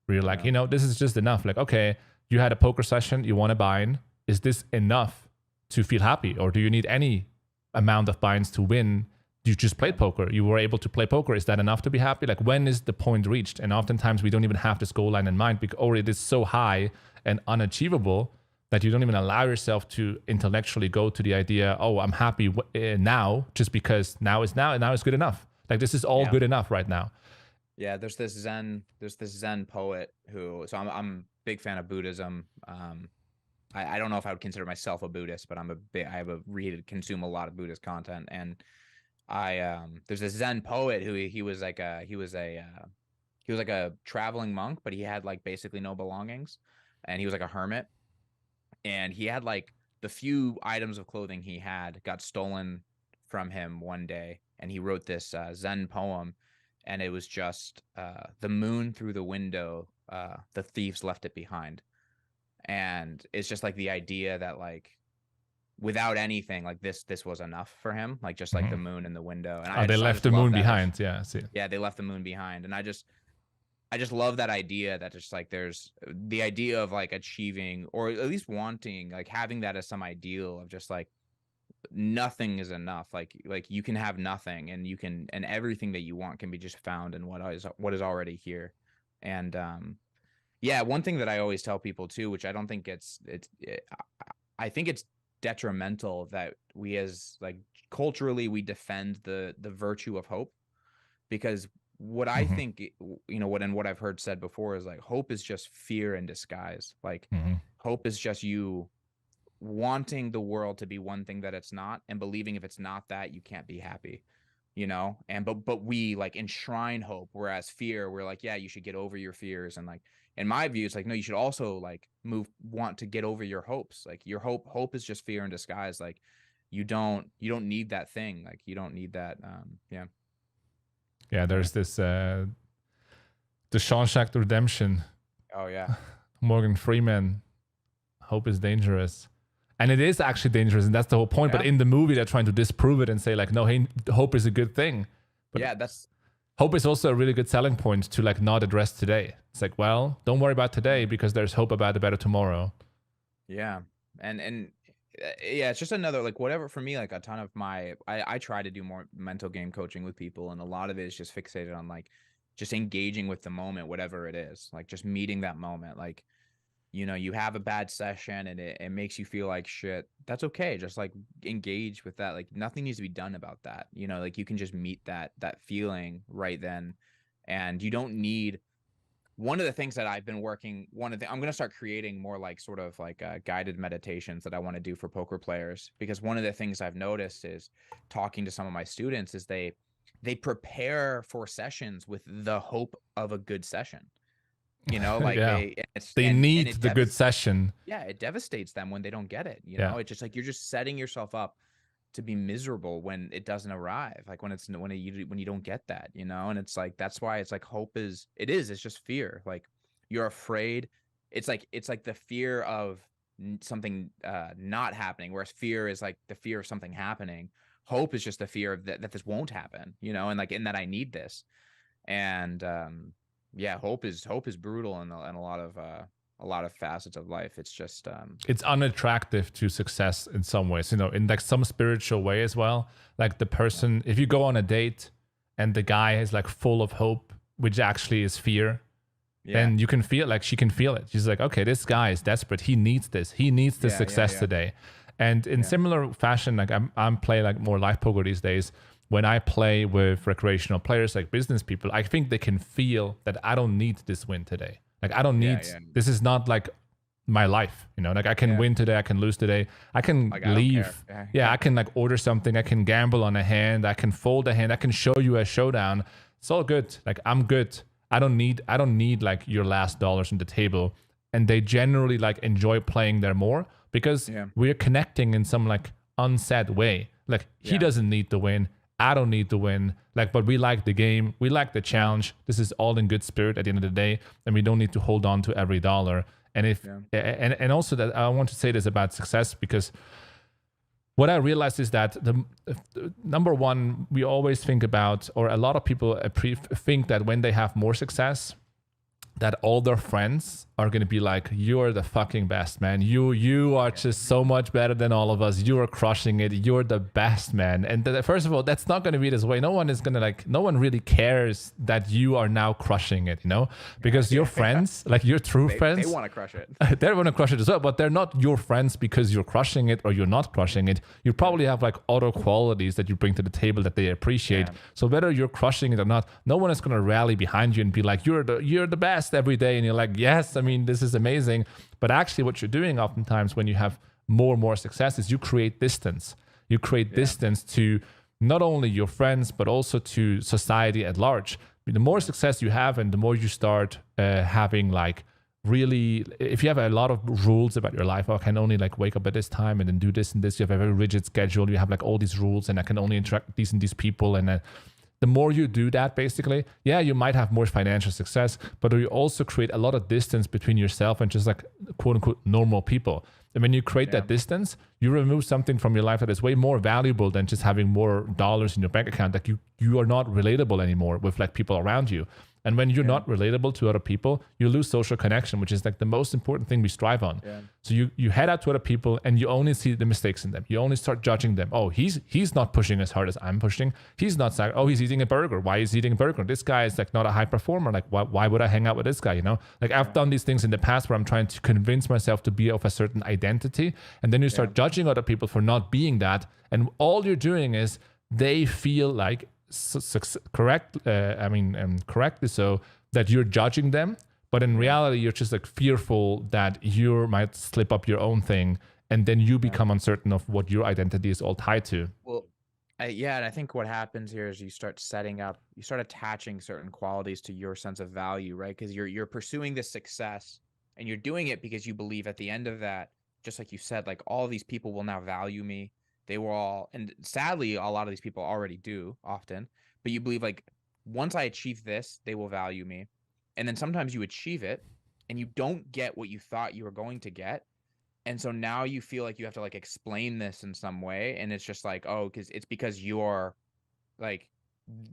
Where you're like, this is just enough. Like, okay, you had a poker session, you won a buy-in. Is this enough to feel happy? Or do you need any amount of buy-ins to win? You just played poker. You were able to play poker. Is that enough to be happy? Like, when is the point reached? And oftentimes we don't even have this goal line in mind, because it is so high and unachievable that you don't even allow yourself to intellectually go to the idea, oh, I'm happy now, just because now is now, and now is good enough. Like, this is all good enough right now. Yeah, there's this Zen poet who, so I'm a big fan of Buddhism. I don't know if I would consider myself a Buddhist, but consume a lot of Buddhist content. And there's this Zen poet who he was like a traveling monk, but he had like basically no belongings, and he was like a hermit. And he had like the few items of clothing he had got stolen from him one day, and he wrote this Zen poem, and it was just the moon through the window, the thieves left it behind. And it's just like the idea that like without anything, like this was enough for him, like just like the moon in the window. And they left the moon behind. Yeah, see. Yeah, they left the moon behind, and I just love that idea, that just like there's the idea of like achieving, or at least wanting, like having that as some ideal of just like nothing is enough. Like you can have nothing, and everything that you want can be just found in what is already here. And yeah, one thing that I always tell people too, which I don't think I think it's detrimental that we, as like culturally, we defend the virtue of hope, because what I think, what I've heard said before is like, hope is just fear in disguise. Like hope is just you wanting the world to be one thing that it's not, and believing if it's not that, you can't be happy, and but we like enshrine hope, whereas fear, we're like, yeah, you should get over your fears. And like, in my view, it's like, no, you should also like want to get over your hopes. Like your hope is just fear in disguise. Like you don't need that thing. Like you don't need that. Yeah, there's this the Shawshank Redemption. Oh yeah. Morgan Freeman, hope is dangerous. And it is actually dangerous, and that's the whole point. Yeah. But in the movie, they're trying to disprove it and say like, no, hey, hope is a good thing. But yeah, hope is also a really good selling point to like not address today. It's like, well, don't worry about today because there's hope about a better tomorrow. Yeah, and yeah, it's just another like whatever for me. Like a ton of I try to do more mental game coaching with people, and a lot of it is just fixated on like just engaging with the moment, whatever it is, like just meeting that moment. Like, you have a bad session and it makes you feel like shit. That's okay. Just like engage with that. Like nothing needs to be done about that. Like you can just meet that feeling right then. And you don't need, one of the things that I've been working, I'm going to start creating more like sort of like guided meditations that I want to do for poker players, because one of the things I've noticed is talking to some of my students is they prepare for sessions with the hope of a good session. Like yeah. they need the good session. Yeah, it devastates them when they don't get it. It's just like you're just setting yourself up to be miserable when it doesn't arrive. Like when you don't get that, and it's like, that's why it's like hope it's just fear. Like you're afraid. It's like the fear of something not happening, whereas fear is like the fear of something happening. Hope is just the fear of that this won't happen, and like in that I need this. And yeah, hope is brutal in a lot of facets of life. It's just it's unattractive to success in some ways, in like some spiritual way as well. Like the person, if you go on a date and the guy is like full of hope, which actually is fear, then you can feel like she can feel it. She's like, okay, this guy is desperate. He needs this. He needs this success today. And in similar fashion, like I'm playing like more live poker these days. When I play with recreational players, like business people, I think they can feel that I don't need this win today. Like I don't need, this is not like my life, like I can win today, I can lose today. I can like, leave. I can like order something. I can gamble on a hand. I can fold a hand. I can show you a showdown. It's all good. Like I'm good. I don't need like your last dollars on the table. And they generally like enjoy playing there more because we're connecting in some like unsaid way. Like he doesn't need the win. I don't need to win, like, but we like the game. We like the challenge. This is all in good spirit at the end of the day, and we don't need to hold on to every dollar. And and also that I want to say this about success, because what I realized is that the number one, we always think about, or a lot of people think that when they have more success, that all their friends are going to be like, you're the fucking best, man. You are just so much better than all of us. You are crushing it. You're the best, man. And first of all, that's not going to be this way. No one is going to no one really cares that you are now crushing it, because your friends, like your true friends, they want to crush it. They want to crush it as well, but they're not your friends because you're crushing it or you're not crushing it. You probably have like other qualities that you bring to the table that they appreciate. Yeah. So whether you're crushing it or not, no one is going to rally behind you and be like, you're the best every day. And you're like, yes, I mean, this is amazing. But actually what you're doing oftentimes when you have more and more success is you create distance. You create distance to not only your friends, but also to society at large. The more success you have and the more you start having like really, if you have a lot of rules about your life, I can only like wake up at this time and then do this and this. You have a very rigid schedule. You have like all these rules and I can only interact with these people. And the more you do that, basically, you might have more financial success, but you also create a lot of distance between yourself and just like quote unquote normal people. And when you create that distance, you remove something from your life that is way more valuable than just having more dollars in your bank account. Like you are not relatable anymore with like people around you. And when you're not relatable to other people, you lose social connection, which is like the most important thing we strive on. Yeah. So you head out to other people and you only see the mistakes in them. You only start judging them. Oh, he's not pushing as hard as I'm pushing. He's not saying, oh, he's eating a burger. Why is he eating a burger? This guy is like not a high performer. Like why would I hang out with this guy? You know, like I've done these things in the past where I'm trying to convince myself to be of a certain identity. And then you start judging other people for not being that. And all you're doing is they feel like correctly so, that you're judging them, but in reality you're just like fearful that you might slip up your own thing, and then you become uncertain of what your identity is all tied to. Well, and I think what happens here is you start attaching certain qualities to your sense of value, right? Because you're pursuing this success, and you're doing it because you believe at the end of that, just like you said, like all of these people will now value me. They will all, and sadly, a lot of these people already do often, but you believe like, once I achieve this, they will value me. And then sometimes you achieve it and you don't get what you thought you were going to get. And so now you feel like you have to like explain this in some way. And it's just like, oh, because you're like,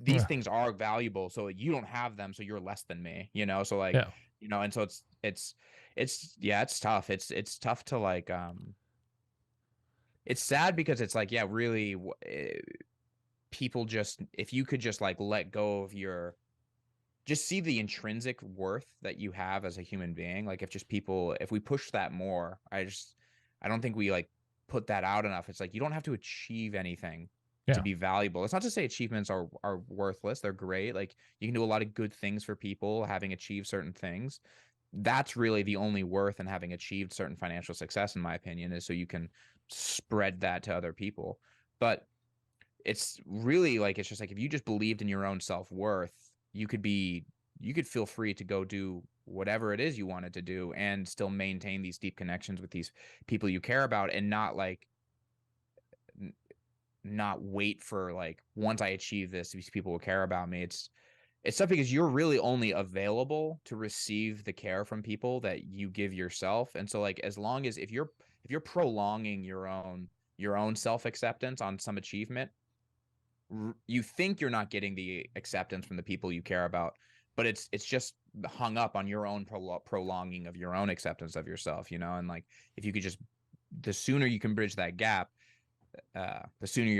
these things are valuable. So you don't have them. So you're less than me, you know? So like, you know, and so it's tough. It's tough to like, it's sad because it's like, really, people just, if you could just like let go of just see the intrinsic worth that you have as a human being. Like if we push that more, I don't think we like put that out enough. It's like, you don't have to achieve anything to be valuable. It's not to say achievements are worthless. They're great. Like you can do a lot of good things for people having achieved certain things. That's really the only worth in having achieved certain financial success, in my opinion, is so you can spread that to other people. But it's really like, it's just like, if you just believed in your own self-worth, you could feel free to go do whatever it is you wanted to do and still maintain these deep connections with these people you care about, and not wait for like, once I achieve this, these people will care about me. It's tough because you're really only available to receive the care from people that you give yourself. And so like, as long as if you're prolonging your own self-acceptance on some achievement, you think you're not getting the acceptance from the people you care about, but it's just hung up on your own prolonging of your own acceptance of yourself, you know? And like, if you could just, the sooner you can bridge that gap, the sooner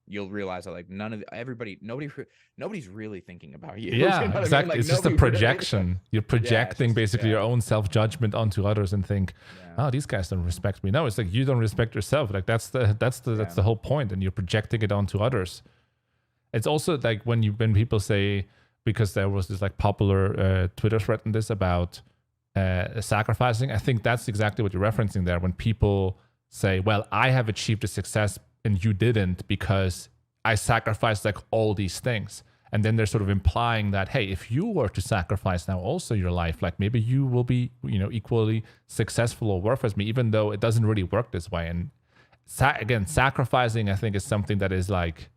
you'll realize that like, nobody's really thinking about you. Yeah, you know exactly. I mean? Like, it's just a projection. You're projecting basically your own self-judgment onto others and think, oh, these guys don't respect me. No, it's like, you don't respect yourself. Like that's the whole point, and you're projecting it onto others. It's also like when people say, because there was this like popular Twitter thread in this about sacrificing. I think that's exactly what you're referencing there. When people say, well, I have achieved a success and you didn't because I sacrificed like all these things. And then they're sort of implying that, hey, if you were to sacrifice now also your life, like maybe you will be, you know, equally successful or worth as me, even though it doesn't really work this way. And again, sacrificing, I think, is something that is like,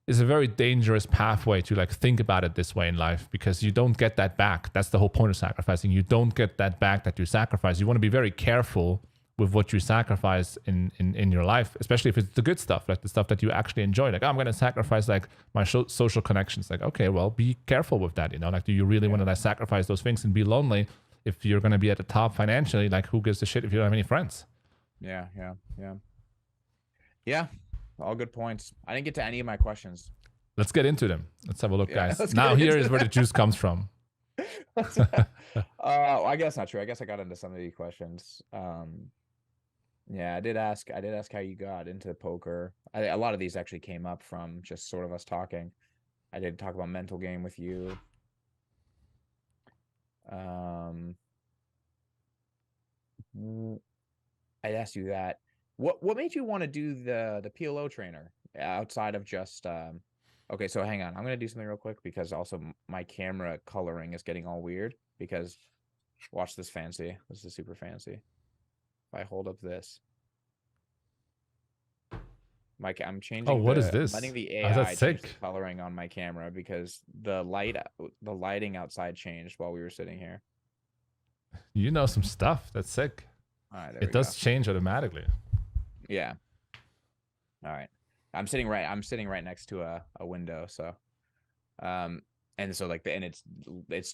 is a very dangerous pathway to like think about it this way in life, because you don't get that back. That's the whole point of sacrificing. You don't get that back that you sacrifice. You want to be very careful with what you sacrifice in your life, especially if it's the good stuff, like the stuff that you actually enjoy. Like, oh, I'm going to sacrifice like my social connections. Like, okay, well, be careful with that. You know, like, do you really want to like sacrifice those things and be lonely if you're going to be at the top financially? Like, who gives a shit if you don't have any friends? Yeah. All good points. I didn't get to any of my questions. Let's get into them. Let's have a look, guys. Now here is where the juice comes from. I guess not true. I guess I got into some of these questions. Yeah, I did ask how you got into poker. A lot of these actually came up from just sort of us talking. I did talk about mental game with you. I asked you that. What made you want to do the PLO trainer outside of just okay, so hang on. I'm going to do something real quick because also my camera coloring is getting all weird because watch this fancy. This is super fancy. If I hold up this, Mike, I'm changing. Oh, what is this? Letting the AI change the coloring on my camera because the lighting outside changed while we were sitting here. You know some stuff. That's sick. All right, it does change automatically. Yeah. All right. I'm sitting right next to a window, so and so like it's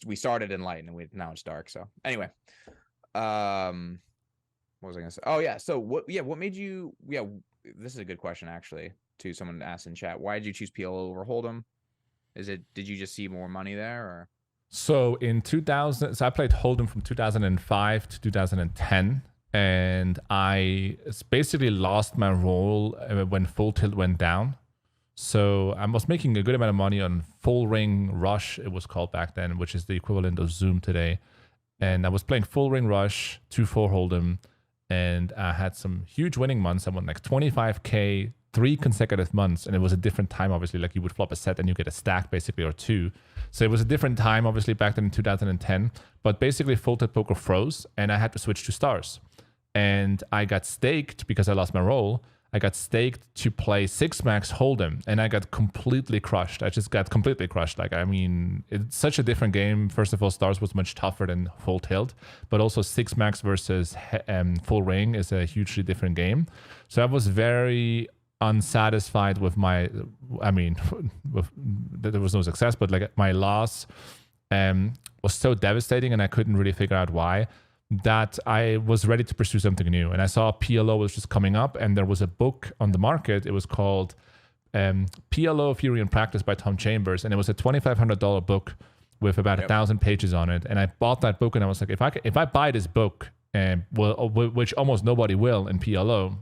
we started in light and now it's dark. So anyway, what was I gonna say? Oh yeah, so what made you? Yeah, this is a good question actually. To someone asked in chat, why did you choose PLO over Hold'em? Did you just see more money there, or? So in 2000, so I played Hold'em from 2005 to 2010, and I basically lost my role when Full Tilt went down. So I was making a good amount of money on Full Ring Rush, it was called back then, which is the equivalent of Zoom today. And I was playing Full Ring Rush, 2-4 Hold'em, and I had some huge winning months. I won like 25K, 3 consecutive months, and it was a different time, obviously. Like you would flop a set and you get a stack, basically, or 2. So it was a different time, obviously, back then in 2010. But basically, Full Tilt Poker froze, and I had to switch to stars. And I got staked because I lost my role. I got staked to play 6-max Hold'em, and I got completely crushed. I just got completely crushed. Like, I mean, it's such a different game. First of all, stars was much tougher than Full Tilt, but also 6-max versus Full Ring is a hugely different game. So I was very unsatisfied with my, I mean, there was no success, but like my loss was so devastating, and I couldn't really figure out why, that I was ready to pursue something new. And I saw PLO was just coming up, and there was a book on the market. It was called PLO, Theory and Practice by Tom Chambers, and it was a $2,500 book with about 1,000 pages on it. And I bought that book, and I was like, if I buy this book, which almost nobody will in PLO,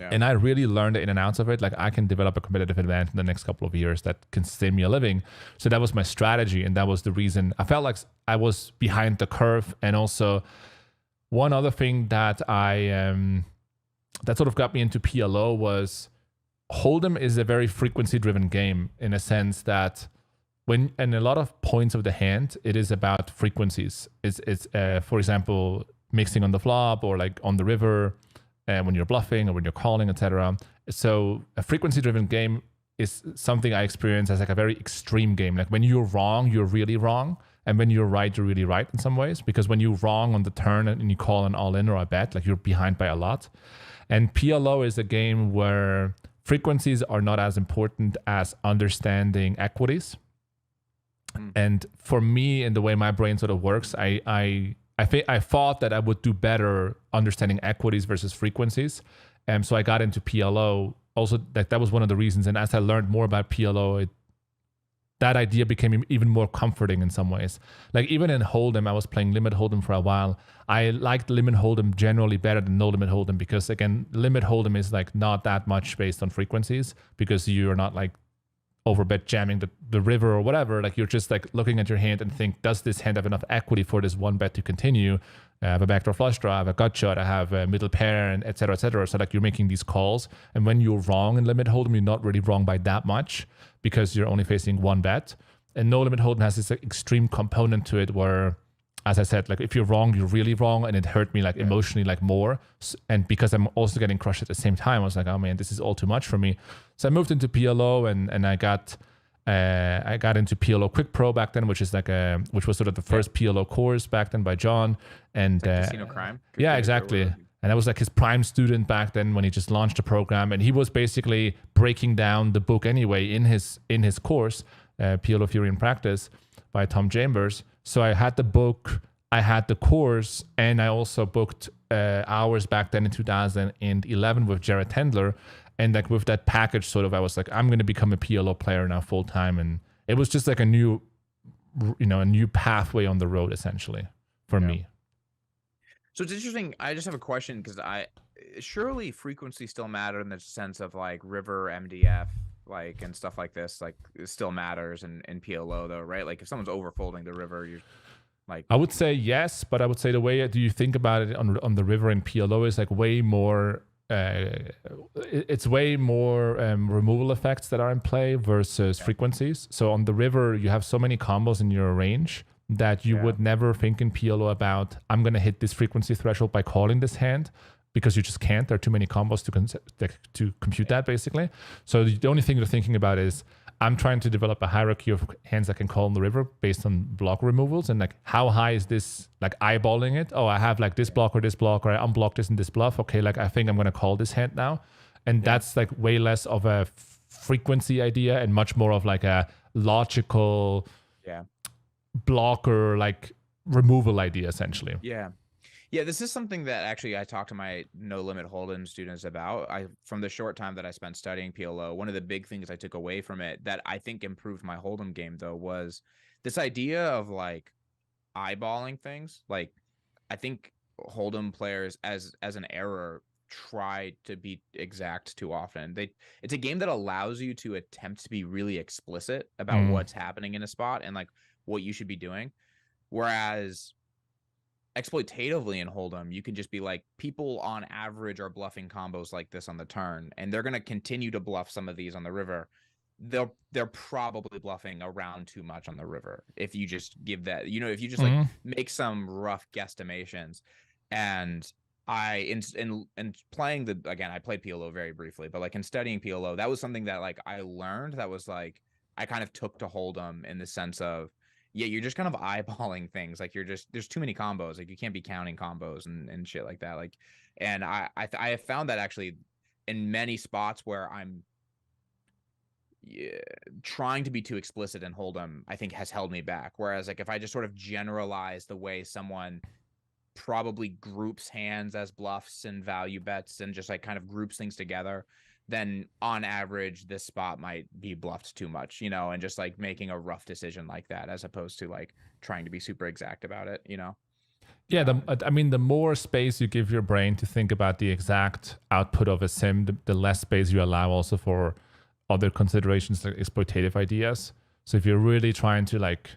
and I really learned the in and outs of it, like I can develop a competitive advantage in the next couple of years that can sustain me a living. So that was my strategy, and that was the reason I felt like I was behind the curve. And also one other thing that that sort of got me into PLO was Hold'em is a very frequency-driven game, in a sense that in a lot of points of the hand, it is about frequencies. It's for example, mixing on the flop, or like on the river, when you're bluffing or when you're calling, etc. So a frequency-driven game is something I experience as like a very extreme game. Like when you're wrong, you're really wrong. And when you're right, you're really right in some ways. Because when you're wrong on the turn and you call an all-in or a bet, like you're behind by a lot. And PLO is a game where frequencies are not as important as understanding equities. And for me, in the way my brain sort of works, I thought that I would do better understanding equities versus frequencies. And so I got into PLO. Also, that was one of the reasons. And as I learned more about PLO, that idea became even more comforting in some ways. Like even in Hold'em, I was playing Limit Hold'em for a while. I liked Limit Hold'em generally better than No Limit Hold'em, because again, Limit Hold'em is like not that much based on frequencies, because you're not like overbet jamming the river or whatever. Like you're just like looking at your hand and think, does this hand have enough equity for this one bet to continue? I have a backdoor flush draw, I have a gut shot, I have a middle pair, and et cetera, et cetera. So like you're making these calls, and when you're wrong in Limit Hold'em, you're not really wrong by that much, because you're only facing one bet. And No Limit Hold'em has this like, extreme component to it where, as I said, like if you're wrong, you're really wrong, and it hurt me like emotionally like more. And because I'm also getting crushed at the same time, I was like, oh man, this is all too much for me. So I moved into PLO, and I got into PLO Quick Pro back then, which was sort of the first PLO course back then by John. And like Casino Crime. Yeah, exactly. And I was like his prime student back then when he just launched the program, and he was basically breaking down the book anyway in his course, PLO Theory and Practice by Tom Chambers. So I had the book, I had the course, and I also booked hours back then in 2011 with Jared Tendler. And like with that package, sort of, I was like, I'm going to become a PLO player now full time. And it was just like a new pathway on the road, essentially, for me. So it's interesting. I just have a question, because surely frequency still matter in the sense of like river MDF, like, and stuff like this, like it still matters in PLO though, right? Like if someone's overfolding the river, you're like, I would say yes, but I would say the way do you think about it on the river in PLO is like way more. It's way more removal effects that are in play versus frequencies. So on the river, you have so many combos in your range that you would never think in PLO about, I'm going to hit this frequency threshold by calling this hand, because you just can't. There are too many combos to compute that, basically. So the only thing you're thinking about is, I'm trying to develop a hierarchy of hands I can call on the river based on block removals, and like how high is this, like eyeballing it. Oh, I have like this block, or I unblock this and this bluff. Okay, like I think I'm going to call this hand now. And that's like way less of a frequency idea and much more of like a logical blocker like removal idea essentially. Yeah. Yeah, this is something that actually I talked to my No Limit Hold'em students about. From the short time that I spent studying PLO, one of the big things I took away from it that I think improved my Hold'em game though was this idea of like eyeballing things. Like I think Hold'em players as an error try to be exact too often. It's a game that allows you to attempt to be really explicit about what's happening in a spot and like what you should be doing. Whereas exploitatively in Hold'em, you can just be like, people on average are bluffing combos like this on the turn, and they're going to continue to bluff some of these on the river. They're probably bluffing around too much on the river if you just give that, if you just like make some rough guesstimations. And in playing again, I played PLO very briefly, but like in studying PLO, that was something that like I learned that was like I kind of took to Hold'em in the sense of, yeah, you're just kind of eyeballing things. Like there's too many combos. Like you can't be counting combos and shit like that. Like, and I have found that actually in many spots where I'm trying to be too explicit in Hold'em, I think has held me back. Whereas like if I just sort of generalize the way someone probably groups hands as bluffs and value bets and just like kind of groups things together, then on average this spot might be bluffed too much, and just like making a rough decision like that as opposed to like trying to be super exact about it. Yeah, the more space you give your brain to think about the exact output of a sim, the less space you allow also for other considerations like exploitative ideas. So if you're really trying to like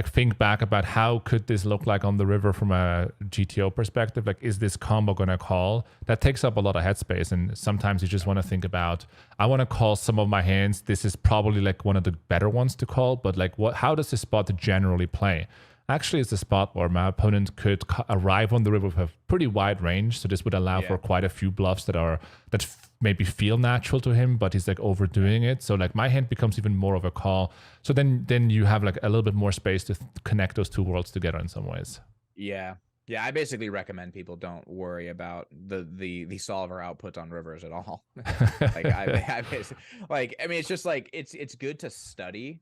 think back about how could this look like on the river from a GTO perspective, like is this combo gonna call, that takes up a lot of headspace. And sometimes you just want to think about, I want to call some of my hands, this is probably like one of the better ones to call, but like how does this spot generally play? Actually, it's a spot where my opponent could arrive on the river with a pretty wide range, so this would allow for quite a few bluffs that maybe feel natural to him, but he's like overdoing it. So like my hand becomes even more of a call. So then you have like a little bit more space to connect those two worlds together in some ways. Yeah. Yeah, I basically recommend people don't worry about the solver output on rivers at all. Like I mean, it's just like it's good to study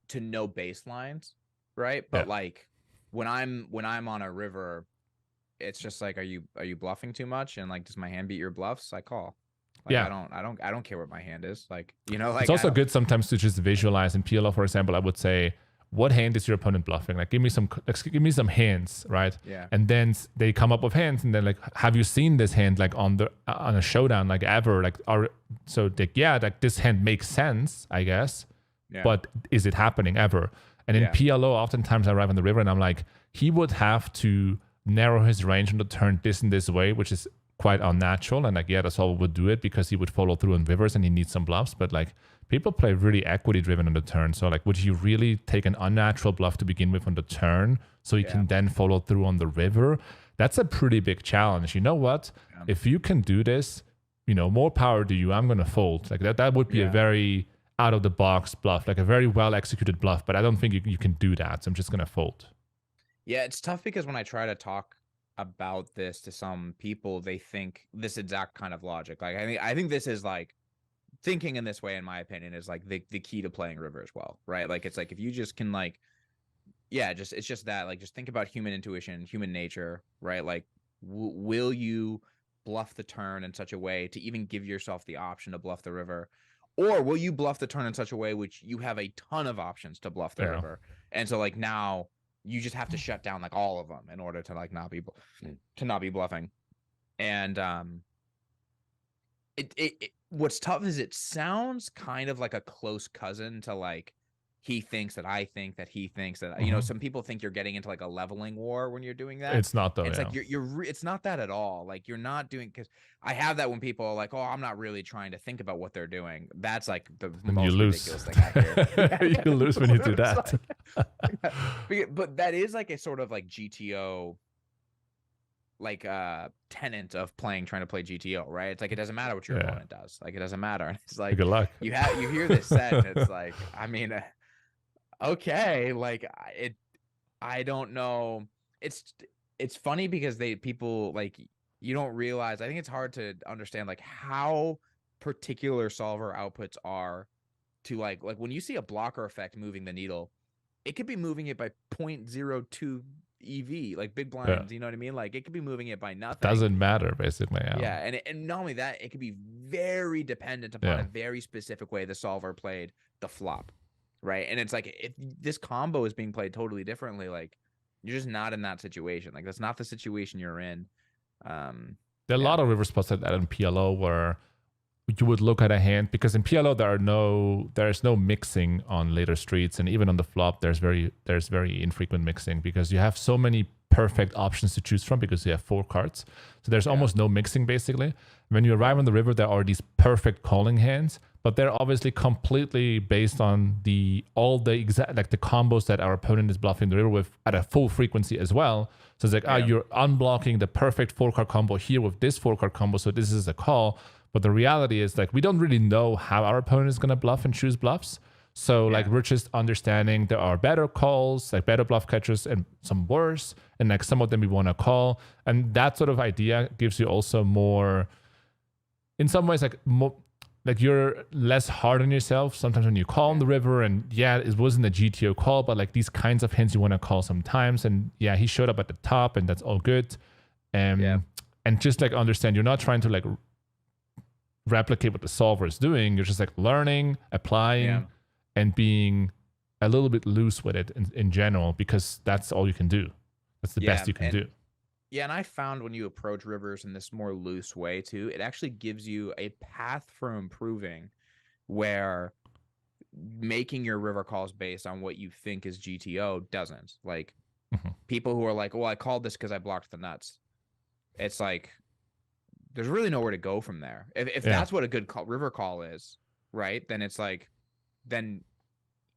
to know baselines, right? But like when I'm on a river, it's just like, are you bluffing too much? And like, does my hand beat your bluffs? I call. Like, I don't care what my hand is. Like, like it's also good sometimes to just visualize in PLO, for example. I would say, what hand is your opponent bluffing? Like, give me some hands, right? Yeah. And then they come up with hands, and then like, have you seen this hand like on a showdown, like ever? Like, like this hand makes sense, I guess. Yeah. But is it happening ever? And in PLO, oftentimes I arrive on the river and I'm like, he would have to narrow his range on the turn this and this way, which is quite unnatural. And like, that's all would do it because he would follow through on rivers and he needs some bluffs. But like, people play really equity driven on the turn. So like, would you really take an unnatural bluff to begin with on the turn so you can then follow through on the river? That's a pretty big challenge. You know what? Yeah. If you can do this, more power to you. I'm going to fold. Like that would be a very out of the box bluff, like a very well executed bluff. But I don't think you can do that. So I'm just going to fold. Yeah, it's tough because when I try to talk about this to some people, they think this exact kind of logic. Like I think this is like thinking in this way, in my opinion, is like the key to playing river as well, right? Like it's like if you just can like, it's just that, like, just think about human intuition, human nature, right? Like, will you bluff the turn in such a way to even give yourself the option to bluff the river? Or will you bluff the turn in such a way which you have a ton of options to bluff the river? And so like now you just have to shut down like all of them in order to like not be bluffing. And what's tough is it sounds kind of like a close cousin to like he thinks that I think that he thinks that some people think you're getting into like a leveling war when you're doing that. It's not though. It's like it's not that at all. Like you're not doing, because I have that when people are like, oh, I'm not really trying to think about what they're doing. That's like the most ridiculous thing I hear. You lose when you do that. But that is like a sort of like GTO like tenant of trying to play GTO, right? It's like it doesn't matter what your opponent does. Like it doesn't matter. And it's like good luck. You hear this set and it's like, I mean, okay, like I don't know. It's funny because people like, you don't realize, I think it's hard to understand like how particular solver outputs are to like when you see a blocker effect moving the needle, it could be moving it by 0.02 EV, like big blinds, you know what I mean? Like it could be moving it by nothing. Doesn't matter, basically. Yeah, and not only that, it could be very dependent upon a very specific way the solver played the flop, right? And it's like if this combo is being played totally differently, like you're just not in that situation. Like that's not the situation you're in. There are a lot of river spots like that in PLO where you would look at a hand, because in PLO there's no mixing on later streets, and even on the flop there's very infrequent mixing because you have so many perfect options to choose from because you have 4 cards. So there's almost no mixing basically. When you arrive on the river, there are these perfect calling hands, but they're obviously completely based on all the exact like the combos that our opponent is bluffing the river with at a full frequency as well. So it's like, you're unblocking the perfect 4-card combo here with this 4-card combo, so this is a call. But the reality is like we don't really know how our opponent is gonna bluff and choose bluffs. So like we're just understanding there are better calls, like better bluff catchers and some worse, and like some of them we want to call. And that sort of idea gives you also more, in some ways, like more, like you're less hard on yourself sometimes when you call on the river. And it wasn't a GTO call, but like these kinds of hands you want to call sometimes. And he showed up at the top, and that's all good. And just like understand, you're not trying to like replicate what the solver is doing. You're just like learning, applying, and being a little bit loose with it in general, because that's all you can do. That's the best you can do. Yeah, and I found when you approach rivers in this more loose way too, it actually gives you a path for improving where making your river calls based on what you think is GTO doesn't. Like people who are like, well, I called this because I blocked the nuts. It's like, there's really nowhere to go from there. If that's what a good river call is, right? Then it's like, then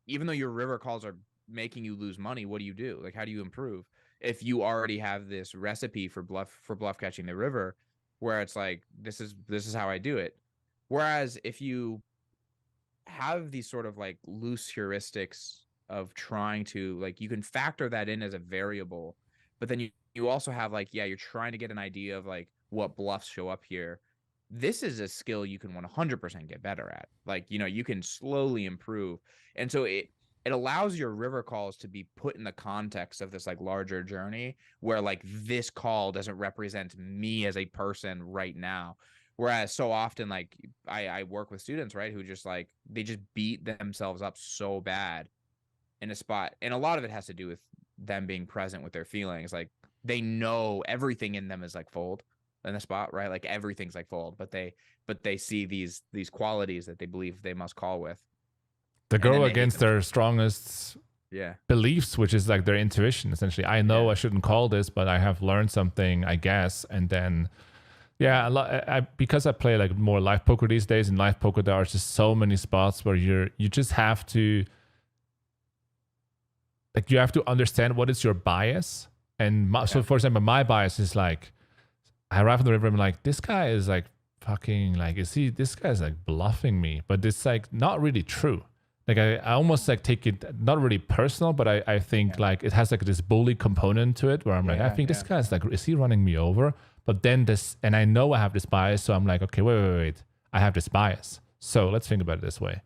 even though your river calls are making you lose money, what do you do? Like, how do you improve? If you already have this recipe for bluff catching the river, where it's like, this is how I do it. Whereas if you have these sort of like loose heuristics of trying to like, you can factor that in as a variable, but then you also have like, you're trying to get an idea of like what bluffs show up here. This is a skill you can 100% get better at. Like, you can slowly improve. And so it allows your river calls to be put in the context of this like larger journey where like this call doesn't represent me as a person right now. Whereas so often, like I work with students, right, who just like, they just beat themselves up so bad in a spot. And a lot of it has to do with them being present with their feelings. Like they know everything in them is like fold in the spot, right? Like everything's like fold, but they see these qualities that they believe they must call with. They go against their strongest beliefs, which is like their intuition, essentially. I know I shouldn't call this, but I have learned something, I guess. And then, because I play like more live poker these days, in live poker there are just so many spots where you just have to, like, you have to understand what is your bias. And so, for example, my bias is like, I arrive on the river, I'm like, this guy is like fucking like, this guy's like bluffing me, but it's like not really true. Like I almost like take it not really personal, but I think like it has like this bully component to it where I'm like, I think this guy's like, is he running me over? But then and I know I have this bias, so I'm like, okay, wait, I have this bias. So let's think about it this way.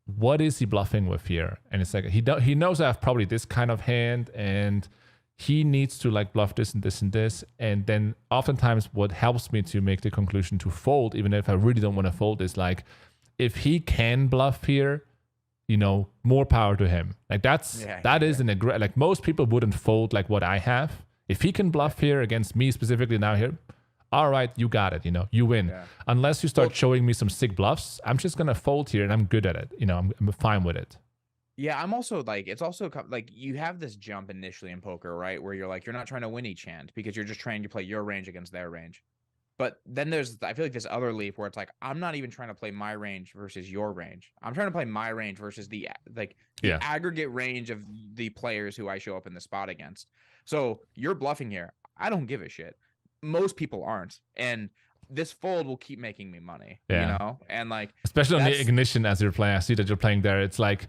What is he bluffing with here? And it's like, he knows I have probably this kind of hand, and he needs to like bluff this and this and this. And then oftentimes what helps me to make the conclusion to fold, even if I really don't want to fold, is like, if he can bluff here, more power to him. Like that is like most people wouldn't fold like what I have. If he can bluff here against me specifically now here, all right, you got it, you win. Yeah. Unless you start showing me some sick bluffs, I'm just going to fold here and I'm good at it. I'm fine with it. Yeah, I'm also like, it's also like you have this jump initially in poker, right? Where you're like, you're not trying to win each hand because you're just trying to play your range against their range. But then I feel like this other leap where it's like, I'm not even trying to play my range versus your range. I'm trying to play my range versus the aggregate range of the players who I show up in the spot against. So you're bluffing here. I don't give a shit. Most people aren't. And this fold will keep making me money, and like, especially on the ignition as you're playing. I see that you're playing there. It's like,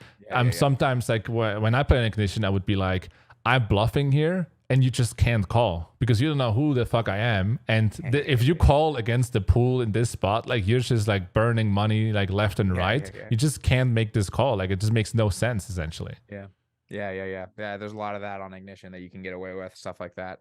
sometimes like when I play an ignition, I would be like, I'm bluffing here. and you just can't call because you don't know who the fuck I am. And if you call against the pool in this spot, like you're just like burning money like left and right. You just can't make this call. Like it just makes no sense essentially. Yeah. There's a lot of that on Ignition that you can get away with, stuff like that.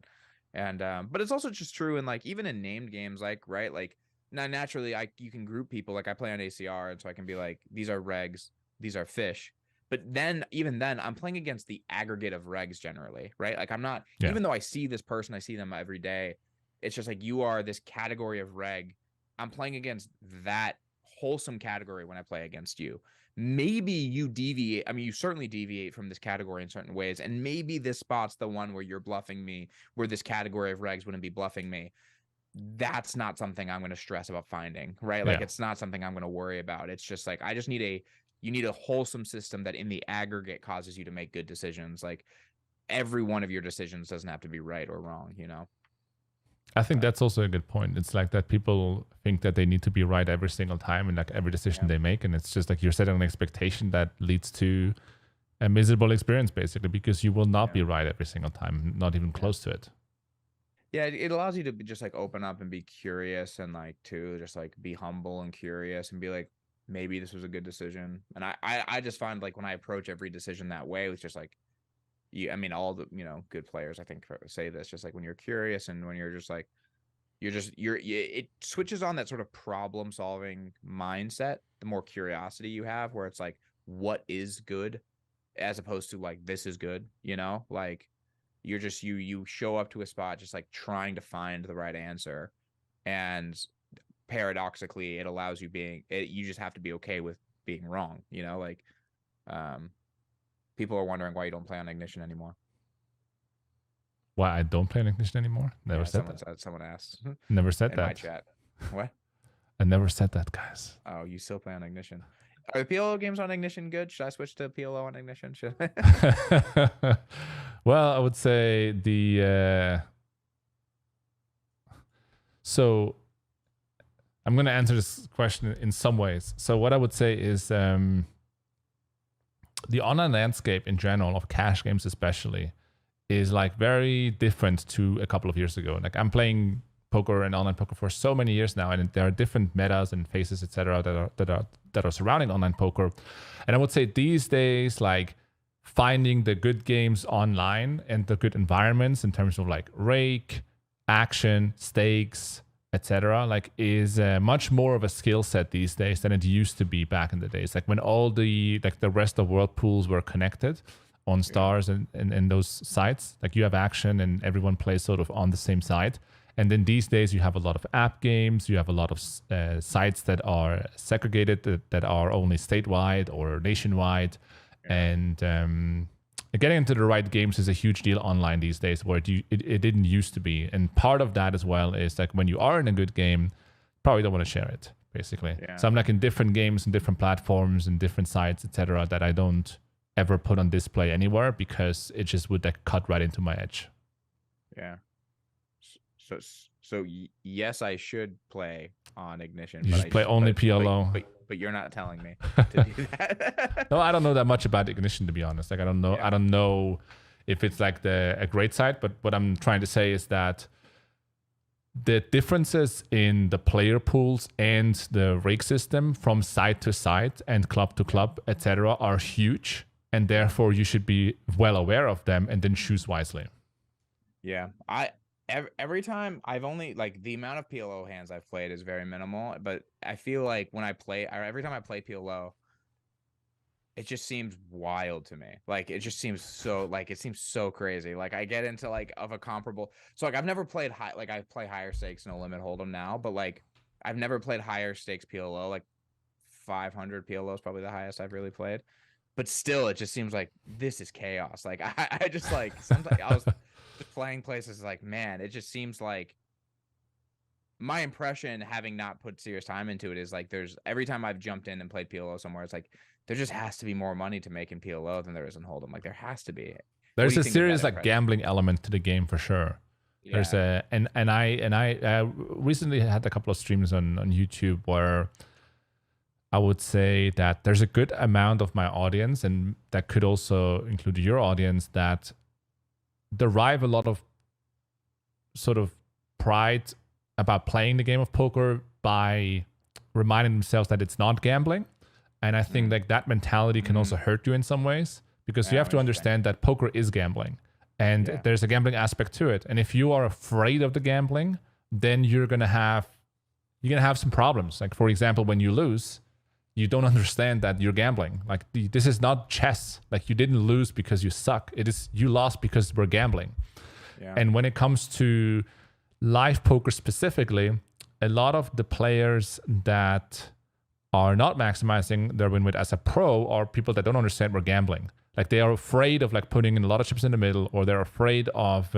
And but it's also just true in like even in named games, like right, like now naturally you can group people. Like I play on ACR, and so I can be like, these are regs, these are fish. But then even then, I'm playing against the aggregate of regs generally, right? Like I'm not, even though I see this person, I see them every day. It's just like you are this category of reg. I'm playing against that wholesome category when I play against you. Maybe you deviate. I mean, you certainly deviate from this category in certain ways. And maybe this spot's the one where you're bluffing me, where this category of regs wouldn't be bluffing me. That's not something I'm going to stress about finding, right? Like it's not something I'm going to worry about. It's just like, I just need you need a wholesome system that in the aggregate causes you to make good decisions. Like every one of your decisions doesn't have to be right or wrong, you know? I think that's also a good point. It's like that people think that they need to be right every single time in like every decision they make. And it's just like you're setting an expectation that leads to a miserable experience basically, because you will not be right every single time, not even close to it. Yeah, it allows you to just like open up and be curious and like to just like be humble and curious and be like, maybe this was a good decision. And I just find like when I approach every decision that way, it's just like, I mean, all the, you know, good players, I think, say this, just like when you're curious and when you're just like, it switches on that sort of problem solving mindset, the more curiosity you have, where it's like, what is good as opposed to like, this is good, you know, like you're just, you show up to a spot, just like trying to find the right answer. And paradoxically, it allows you you just have to be okay with being wrong, you know, like, people are wondering why you don't play on Ignition anymore. Why I don't play on Ignition anymore? Never said that. Someone asked. Never said that. In my chat. What? I never said that, guys. Oh, you still play on Ignition. Are the PLO games on Ignition good? Should I switch to PLO on Ignition? Well, I would say so I'm going to answer this question in some ways. So what I would say is the online landscape in general of cash games especially is like very different to a couple of years ago. Like I'm playing poker and online poker for so many years now, and there are different metas and phases, etc., that are surrounding online poker. And I would say these days, like finding the good games online and the good environments in terms of like rake, action, stakes, etc., like is much more of a skill set these days than it used to be back in the days. Like when all the rest of world pools were connected on stars and those sites, like you have action and everyone plays sort of on the same site. And then these days you have a lot of app games, you have a lot of sites that are segregated, that are only statewide or nationwide. And getting into the right games is a huge deal online these days, where it didn't used to be. And part of that as well is like when you are in a good game, probably don't want to share it, basically. So I'm like in different games and different platforms and different sites, etc., that I don't ever put on display anywhere because it just would like cut right into my edge. Yeah. So yes, I should play on Ignition. You should play only PLO. But you're not telling me to do that. No, I don't know that much about Ignition, to be honest. Like I don't know. I don't know if it's like a great site. But what I'm trying to say is that the differences in the player pools and the rake system from site to site and club to club, etc., are huge, and therefore you should be well aware of them and then choose wisely. Yeah, every time I've only like the amount of PLO hands I've played is very minimal, but I feel like when I play, every time I play PLO, it just seems wild to me. Like it just seems so crazy. Like I get into like of a comparable. So like I've never played high. Like I play higher stakes No Limit Hold'em now, but like I've never played higher stakes PLO. Like 500 PLO is probably the highest I've really played. But still, it just seems like this is chaos. Like I just like sometimes I was playing places like, man, it just seems like my impression, having not put serious time into it, is like there's every time I've jumped in and played PLO somewhere, it's like there just has to be more money to make in PLO than there is in Hold'em. Like there has to be. There's a serious like gambling element to the game for sure. Yeah. There's a and I recently had a couple of streams on YouTube where I would say that there's a good amount of my audience, and that could also include your audience, that derive a lot of sort of pride about playing the game of poker by reminding themselves that it's not gambling. And I think like that mentality can also hurt you in some ways, because you have to understand that poker is gambling, and there's a gambling aspect to it. And if you are afraid of the gambling, then you're gonna have some problems. Like, for example, when you lose, you don't understand that you're gambling. Like, this is not chess. Like, you didn't lose because you suck. It is, you lost because we're gambling. Yeah. And when it comes to live poker specifically, a lot of the players that are not maximizing their win rate as a pro are people that don't understand we're gambling. Like, they are afraid of like putting in a lot of chips in the middle, or they're afraid of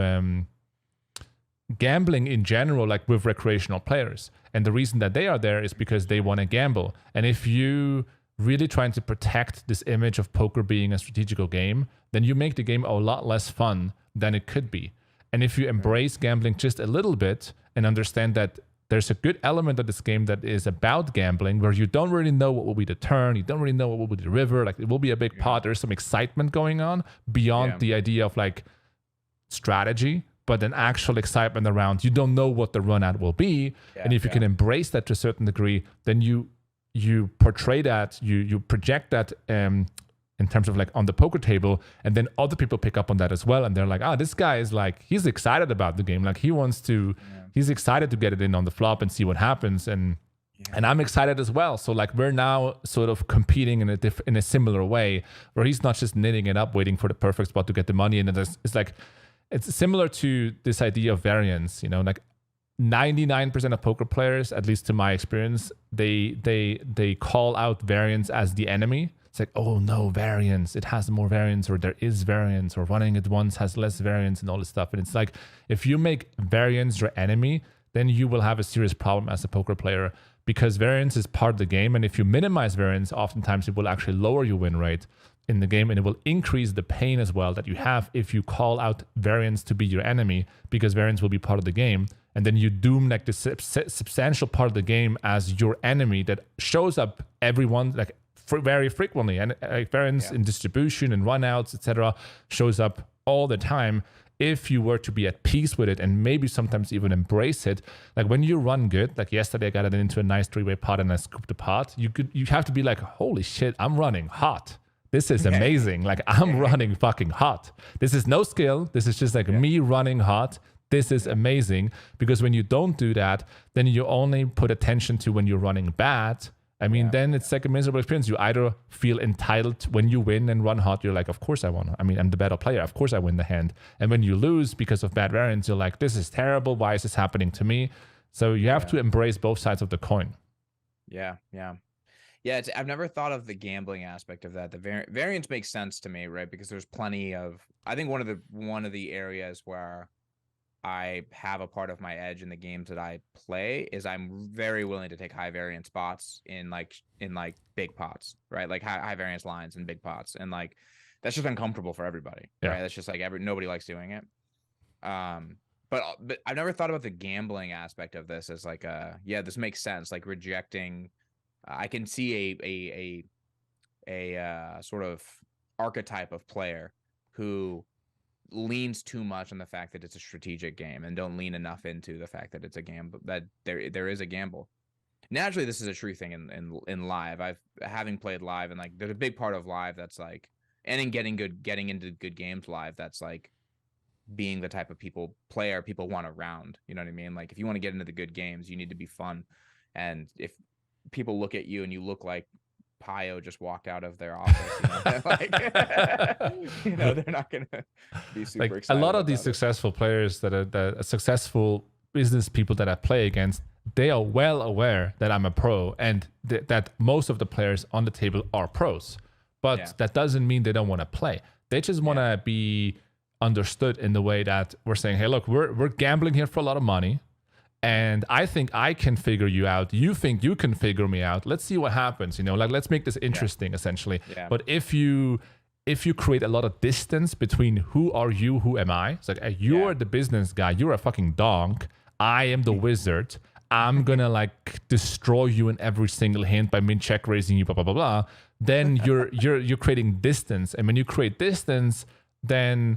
gambling in general, like with recreational players. And the reason that they are there is because they want to gamble. And if you really trying to protect this image of poker being a strategical game, then you make the game a lot less fun than it could be. And if you embrace gambling just a little bit and understand that there's a good element of this game that is about gambling, where you don't really know what will be the turn, you don't really know what will be the river, like it will be a big pot, there's some excitement going on beyond the idea of like strategy, but an actual excitement around you don't know what the run out will be. And if you can embrace that to a certain degree, then you portray that, you project that in terms of like on the poker table, and then other people pick up on that as well, and they're like, this guy is like, he's excited about the game, like he wants to he's excited to get it in on the flop and see what happens, and I'm excited as well. So like, we're now sort of competing in a similar way, where he's not just knitting it up waiting for the perfect spot to get the money, and it's like, it's similar to this idea of variance, you know, like 99% of poker players, at least to my experience, they call out variance as the enemy. It's like, oh no, variance, it has more variance, or there is variance, or running it once has less variance, and all this stuff. And it's like, if you make variance your enemy, then you will have a serious problem as a poker player, because variance is part of the game. And if you minimize variance, oftentimes it will actually lower your win rate in the game, and it will increase the pain as well that you have if you call out variance to be your enemy, because variance will be part of the game. And then you doom like the substantial part of the game as your enemy that shows up everyone like very frequently, and variance in distribution and runouts, etc., shows up all the time. If you were to be at peace with it and maybe sometimes even embrace it, like when you run good, like yesterday I got it into a nice three-way pot and I scooped the pot, you have to be like, holy shit, I'm running hot. This is amazing. Like, I'm running fucking hot. This is no skill. This is just like me running hot. This is amazing. Because when you don't do that, then you only put attention to when you're running bad. I mean, then it's like a miserable experience. You either feel entitled when you win and run hot. You're like, of course I won. I mean, I'm the better player. Of course I win the hand. And when you lose because of bad variance, you're like, this is terrible. Why is this happening to me? So you have to embrace both sides of the coin. Yeah. I've never thought of the gambling aspect of that. The variance makes sense to me, right? Because there's plenty of, I think one of the areas where I have a part of my edge in the games that I play is I'm very willing to take high variance spots in big pots, right? Like high variance lines in big pots, and like that's just uncomfortable for everybody, right? That's just like nobody likes doing it. But I've never thought about the gambling aspect of this as like this makes sense. Like rejecting. I can see a sort of archetype of player who leans too much on the fact that it's a strategic game and don't lean enough into the fact that it's a gamble, that there is a gamble. Naturally, this is a true thing in live. Having played live, and like there's a big part of live that's like, and in getting into good games live, that's like being the type of player people want around. You know what I mean? Like if you want to get into the good games, you need to be fun. And if people look at you and you look like Pio just walked out of their office, they're not gonna be super like excited. A lot of these successful players that are successful business people that I play against, they are well aware that I'm a pro, and that most of the players on the table are pros. But that doesn't mean they don't want to play. They just want to be understood in the way that we're saying, hey, look, we're gambling here for a lot of money. And I think I can figure you out. You think you can figure me out. Let's see what happens. Like let's make this interesting, essentially. Yeah. But if you create a lot of distance between who are you, who am I? It's like you're the business guy. You're a fucking donk. I am the wizard. I'm gonna like destroy you in every single hand by min check raising you. Blah blah blah blah. Then you're creating distance, and when you create distance, then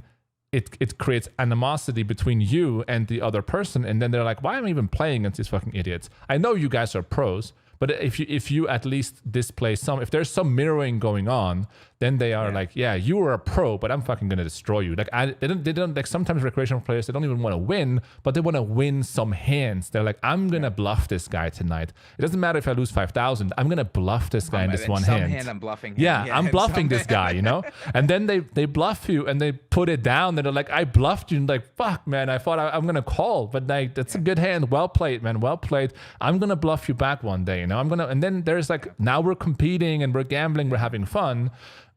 it creates animosity between you and the other person, and then they're like, why am I even playing against these fucking idiots? I know you guys are pros, but if you at least display some, if there's some mirroring going on, then they are like, yeah, you are a pro, but I'm fucking gonna destroy you. Like they don't like, sometimes recreational players, they don't even want to win, but they want to win some hands. They're like, I'm gonna bluff this guy tonight. It doesn't matter if I lose 5,000. I'm gonna bluff this guy in this one hand. I'm bluffing him. Yeah, I'm bluffing this guy, you know? And then they bluff you and they put it down and they're like, I bluffed you. And like, fuck, man, I thought I'm going to call. But like, that's a good hand. Well played, man. Well played. I'm going to bluff you back one day, you know? And then there's like, now we're competing and we're gambling, we're having fun.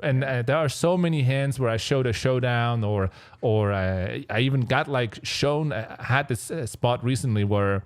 And there are so many hands where I showed a showdown or I even got like shown, I had this spot recently where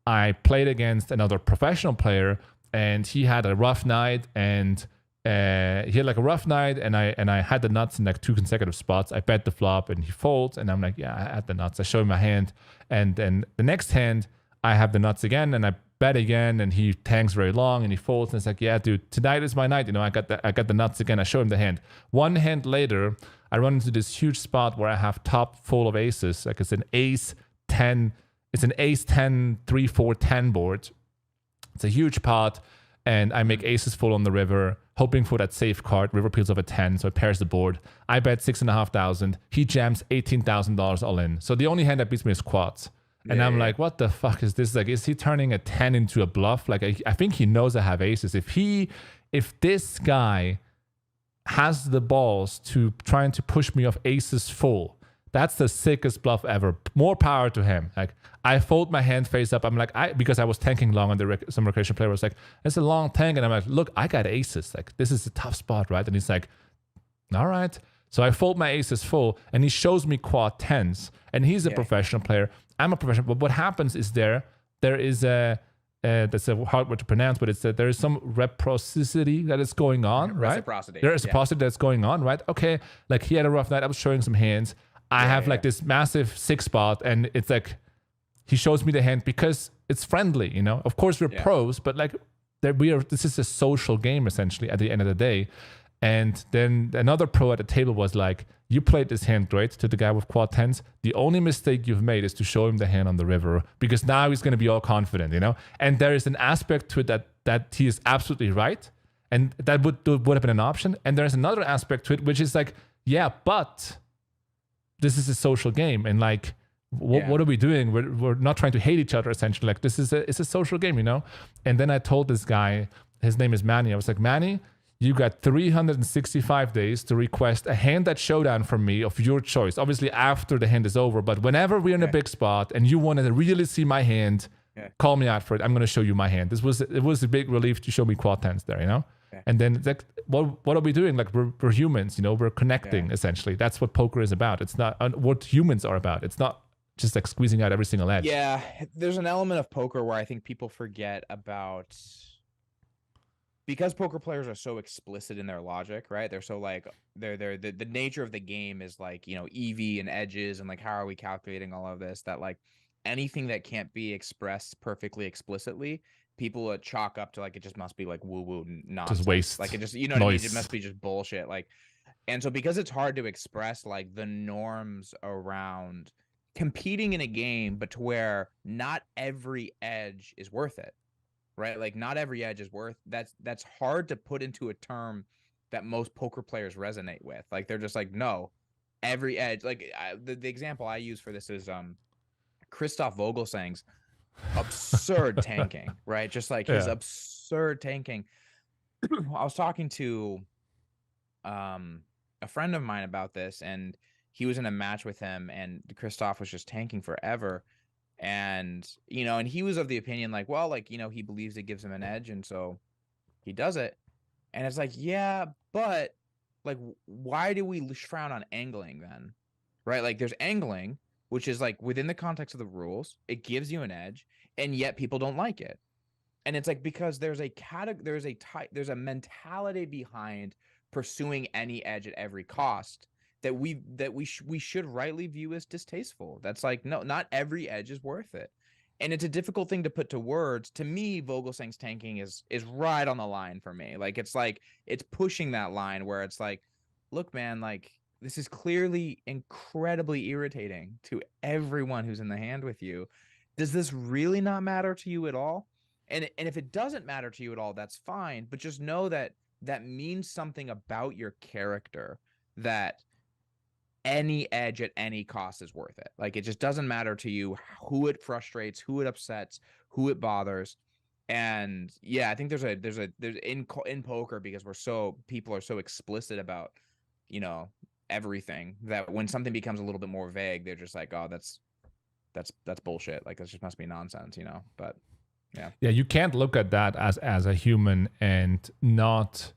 I played against another professional player and he had a rough night and he had like a rough night and I had the nuts in like 2 consecutive spots. I bet the flop and he folds and I'm like, yeah, I had the nuts. I show him my hand and then the next hand I have the nuts again and I bet again and he tanks very long and he folds and it's like, yeah, dude, tonight is my night. You know, I got the nuts again. I show him the hand. One hand later, I run into this huge spot where I have top full of aces. Like it's an ace 10, it's an ace 10, 3, 4, 10 board. It's a huge pot. And I make aces full on the river, hoping for that safe card. River peels off a 10, so it pairs the board. I bet 6,500. He jams $18,000 all in. So the only hand that beats me is quads. And I'm like, what the fuck is this? Like, is he turning a 10 into a bluff? Like, I think he knows I have aces. If this guy has the balls to trying to push me off aces full, that's the sickest bluff ever. More power to him. Like, I fold my hand face up. I'm like, because I was tanking long on some recreation player was like, it's a long tank. And I'm like, look, I got aces. Like, this is a tough spot, right? And he's like, all right. So I fold my aces full and he shows me quad 10s. And he's a professional player. I'm a professional. But what happens is there is that's a hard word to pronounce, but it's that there is some reciprocity that is going on, right? Reciprocity. There is reciprocity that's going on, right? Okay, like he had a rough night. I was showing some hands. I have like this massive 6 spot, and it's like he shows me the hand because it's friendly, you know. Of course, we're pros, but like this is a social game essentially at the end of the day. And then another pro at the table was like, you played this hand great to the guy with quad 10s. The only mistake you've made is to show him the hand on the river because now he's going to be all confident, you know? And there is an aspect to it that he is absolutely right. And that would have been an option. And there's another aspect to it, which is like, yeah, but this is a social game. And like, what are we doing? We're not trying to hate each other, essentially. Like, it's a social game, you know? And then I told this guy, his name is Manny. I was like, Manny, you got 365 days to request a hand at showdown from me of your choice. Obviously, after the hand is over, but whenever we're in a big spot and you want to really see my hand, call me out for it. I'm going to show you my hand. It was a big relief to show me quad 10s there, you know? And then it's like, what are we doing? Like, we're humans, you know? We're connecting, essentially. That's what poker is about. It's not what humans are about. It's not just like squeezing out every single edge. Yeah, there's an element of poker where I think people forget about... Because poker players are so explicit in their logic, right? They're so like the nature of the game is like, you know, EV and edges and like how are we calculating all of this, that like anything that can't be expressed perfectly explicitly, people chalk up to like it just must be like woo nonsense. Just waste. Like it just, you know what I mean? It must be just bullshit. Like, and so because it's hard to express like the norms around competing in a game, but to where not every edge is worth it. Right, like not every edge is worth. That's hard to put into a term that most poker players resonate with. Like they're just like, no, every edge. Like the example I use for this is Christoph Vogelsang's absurd tanking, right? Just like his absurd tanking. I was talking to a friend of mine about this, and he was in a match with him, and Christoph was just tanking forever. And, you know, and he was of the opinion like, well, like, you know, he believes it gives him an edge. And so he does it. And it's like, yeah, but like, why do we frown on angling then? Right. Like there's angling, which is like within the context of the rules, it gives you an edge, and yet people don't like it. And it's like, because there's a mentality behind pursuing any edge at every cost that we should rightly view as distasteful. That's like, no, not every edge is worth it. And it's a difficult thing to put to words. To me, Vogelsang's tanking is right on the line for me. Like it's pushing that line where it's like, look, man, like this is clearly incredibly irritating to everyone who's in the hand with you. Does this really not matter to you at all? And if it doesn't matter to you at all, that's fine. But just know that that means something about your character, that any edge at any cost is worth it. Like, it just doesn't matter to you who it frustrates, who it upsets, who it bothers. And yeah, I think there's in poker, because people are so explicit about, you know, everything, that when something becomes a little bit more vague, they're just like, oh, that's bullshit. Like, that just must be nonsense, you know. But yeah, you can't look at that as a human and not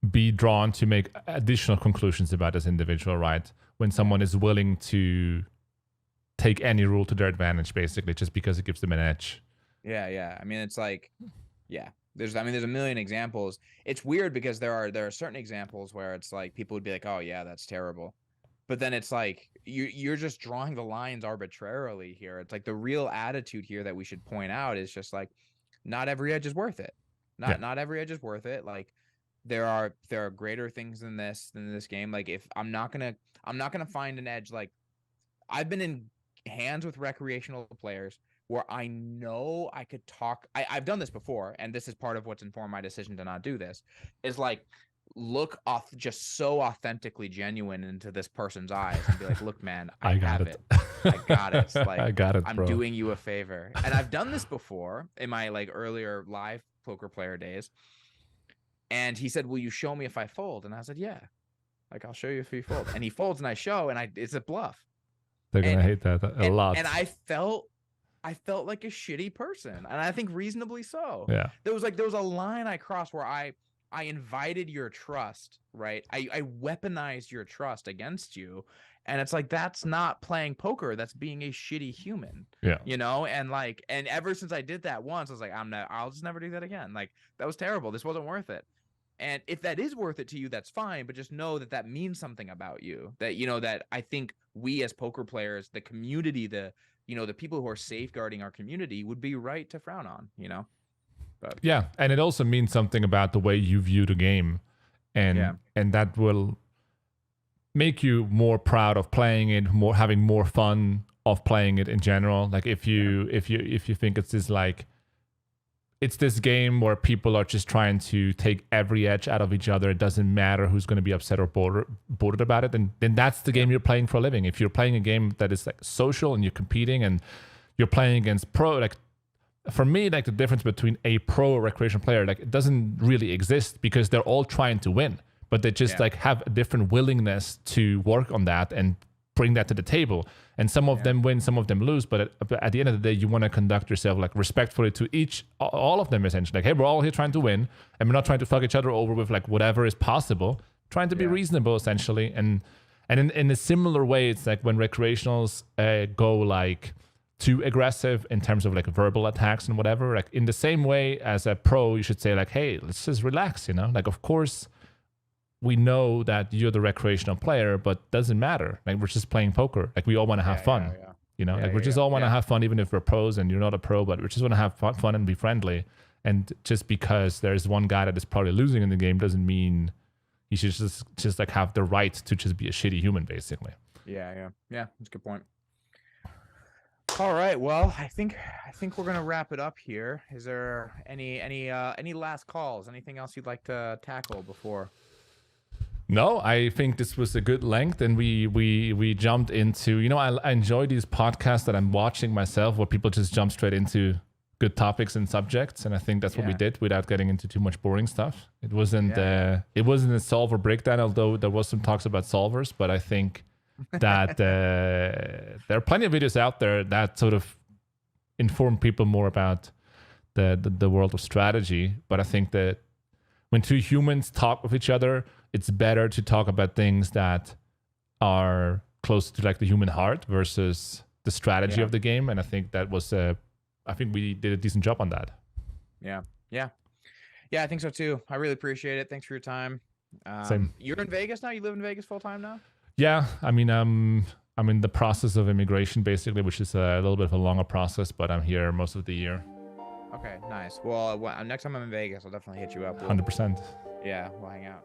be drawn to make additional conclusions about this individual, right? When someone is willing to take any rule to their advantage, basically, just because it gives them an edge. Yeah. I mean, it's like, yeah, there's a million examples. It's weird because there are certain examples where it's like people would be like, oh yeah, that's terrible. But then it's like you're just drawing the lines arbitrarily here. It's like the real attitude here that we should point out is just like, not every edge is worth it. Not every edge is worth it. Like, there are greater things than this game. Like, if I'm not gonna find an edge. Like, I've been in hands with recreational players where I know I could talk. I've done this before, and this is part of what's informed my decision to not do this, is like, look off just so authentically genuine into this person's eyes and be like, look, man, I have it. I got it. Like, I got it, I'm bro. doing you a favor. And I've done this before in my like earlier live poker player days. And he said, will you show me if I fold? And I said, yeah, like, I'll show you if you fold. And he folds and I show, and it's a bluff. They're going to hate that a lot. And I felt like a shitty person. And I think reasonably so. Yeah. There was a line I crossed where I invited your trust, right? I weaponized your trust against you. And it's like, that's not playing poker. That's being a shitty human. Yeah. You know? And like, and ever since I did that once, I was like, I'll just never do that again. Like, that was terrible. This wasn't worth it. And if that is worth it to you, that's fine. But just know that that means something about you. That, you know, that I think we as poker players, the community, the people who are safeguarding our community would be right to frown on, you know? But yeah. And it also means something about the way you view the game. And that will make you more proud of playing it, having more fun of playing it in general. Like, if you think it's this, like, it's this game where people are just trying to take every edge out of each other, it doesn't matter who's going to be upset or bored about it, then that's the game you're playing for a living. If you're playing a game that is like social and you're competing and you're playing against pro, like, for me, like, the difference between a pro recreational player, like, it doesn't really exist, because they're all trying to win, but they just like have a different willingness to work on that and bring that to the table. And some of them win, some of them lose, but at the end of the day, you want to conduct yourself like respectfully to all of them, essentially. Like, hey, we're all here trying to win, and we're not trying to fuck each other over with like whatever is possible, trying to be reasonable, essentially. And in a similar way, it's like when recreationals go like too aggressive in terms of like verbal attacks and whatever, like in the same way as a pro, you should say like, hey, let's just relax, you know? Like, of course, we know that you're the recreational player, but doesn't matter. Like, we're just playing poker. Like, we all want to have fun, you know, like we just all want to have fun, even if we're pros and you're not a pro, but we just want to have fun and be friendly. And just because there's one guy that is probably losing in the game doesn't mean he should just like have the right to just be a shitty human, basically. Yeah. That's a good point. All right. Well, I think we're gonna wrap it up here. Is there any last calls? Anything else you'd like to tackle before? No, I think this was a good length, and we jumped into, you know, I enjoy these podcasts that I'm watching myself where people just jump straight into good topics and subjects, and I think that's what we did without getting into too much boring stuff. It wasn't a solver breakdown, although there was some talks about solvers, but I think that there are plenty of videos out there that sort of inform people more about the world of strategy. But I think that when two humans talk with each other, it's better to talk about things that are close to like the human heart versus the strategy of the game. And I think that was I think we did a decent job on that. Yeah, I think so too. I really appreciate it. Thanks for your time. Same. You're in Vegas now? You live in Vegas full time now? Yeah, I mean, I'm in the process of immigration, basically, which is a little bit of a longer process, but I'm here most of the year. Okay, nice. Well, next time I'm in Vegas, I'll definitely hit you up. 100%. Yeah, we'll hang out.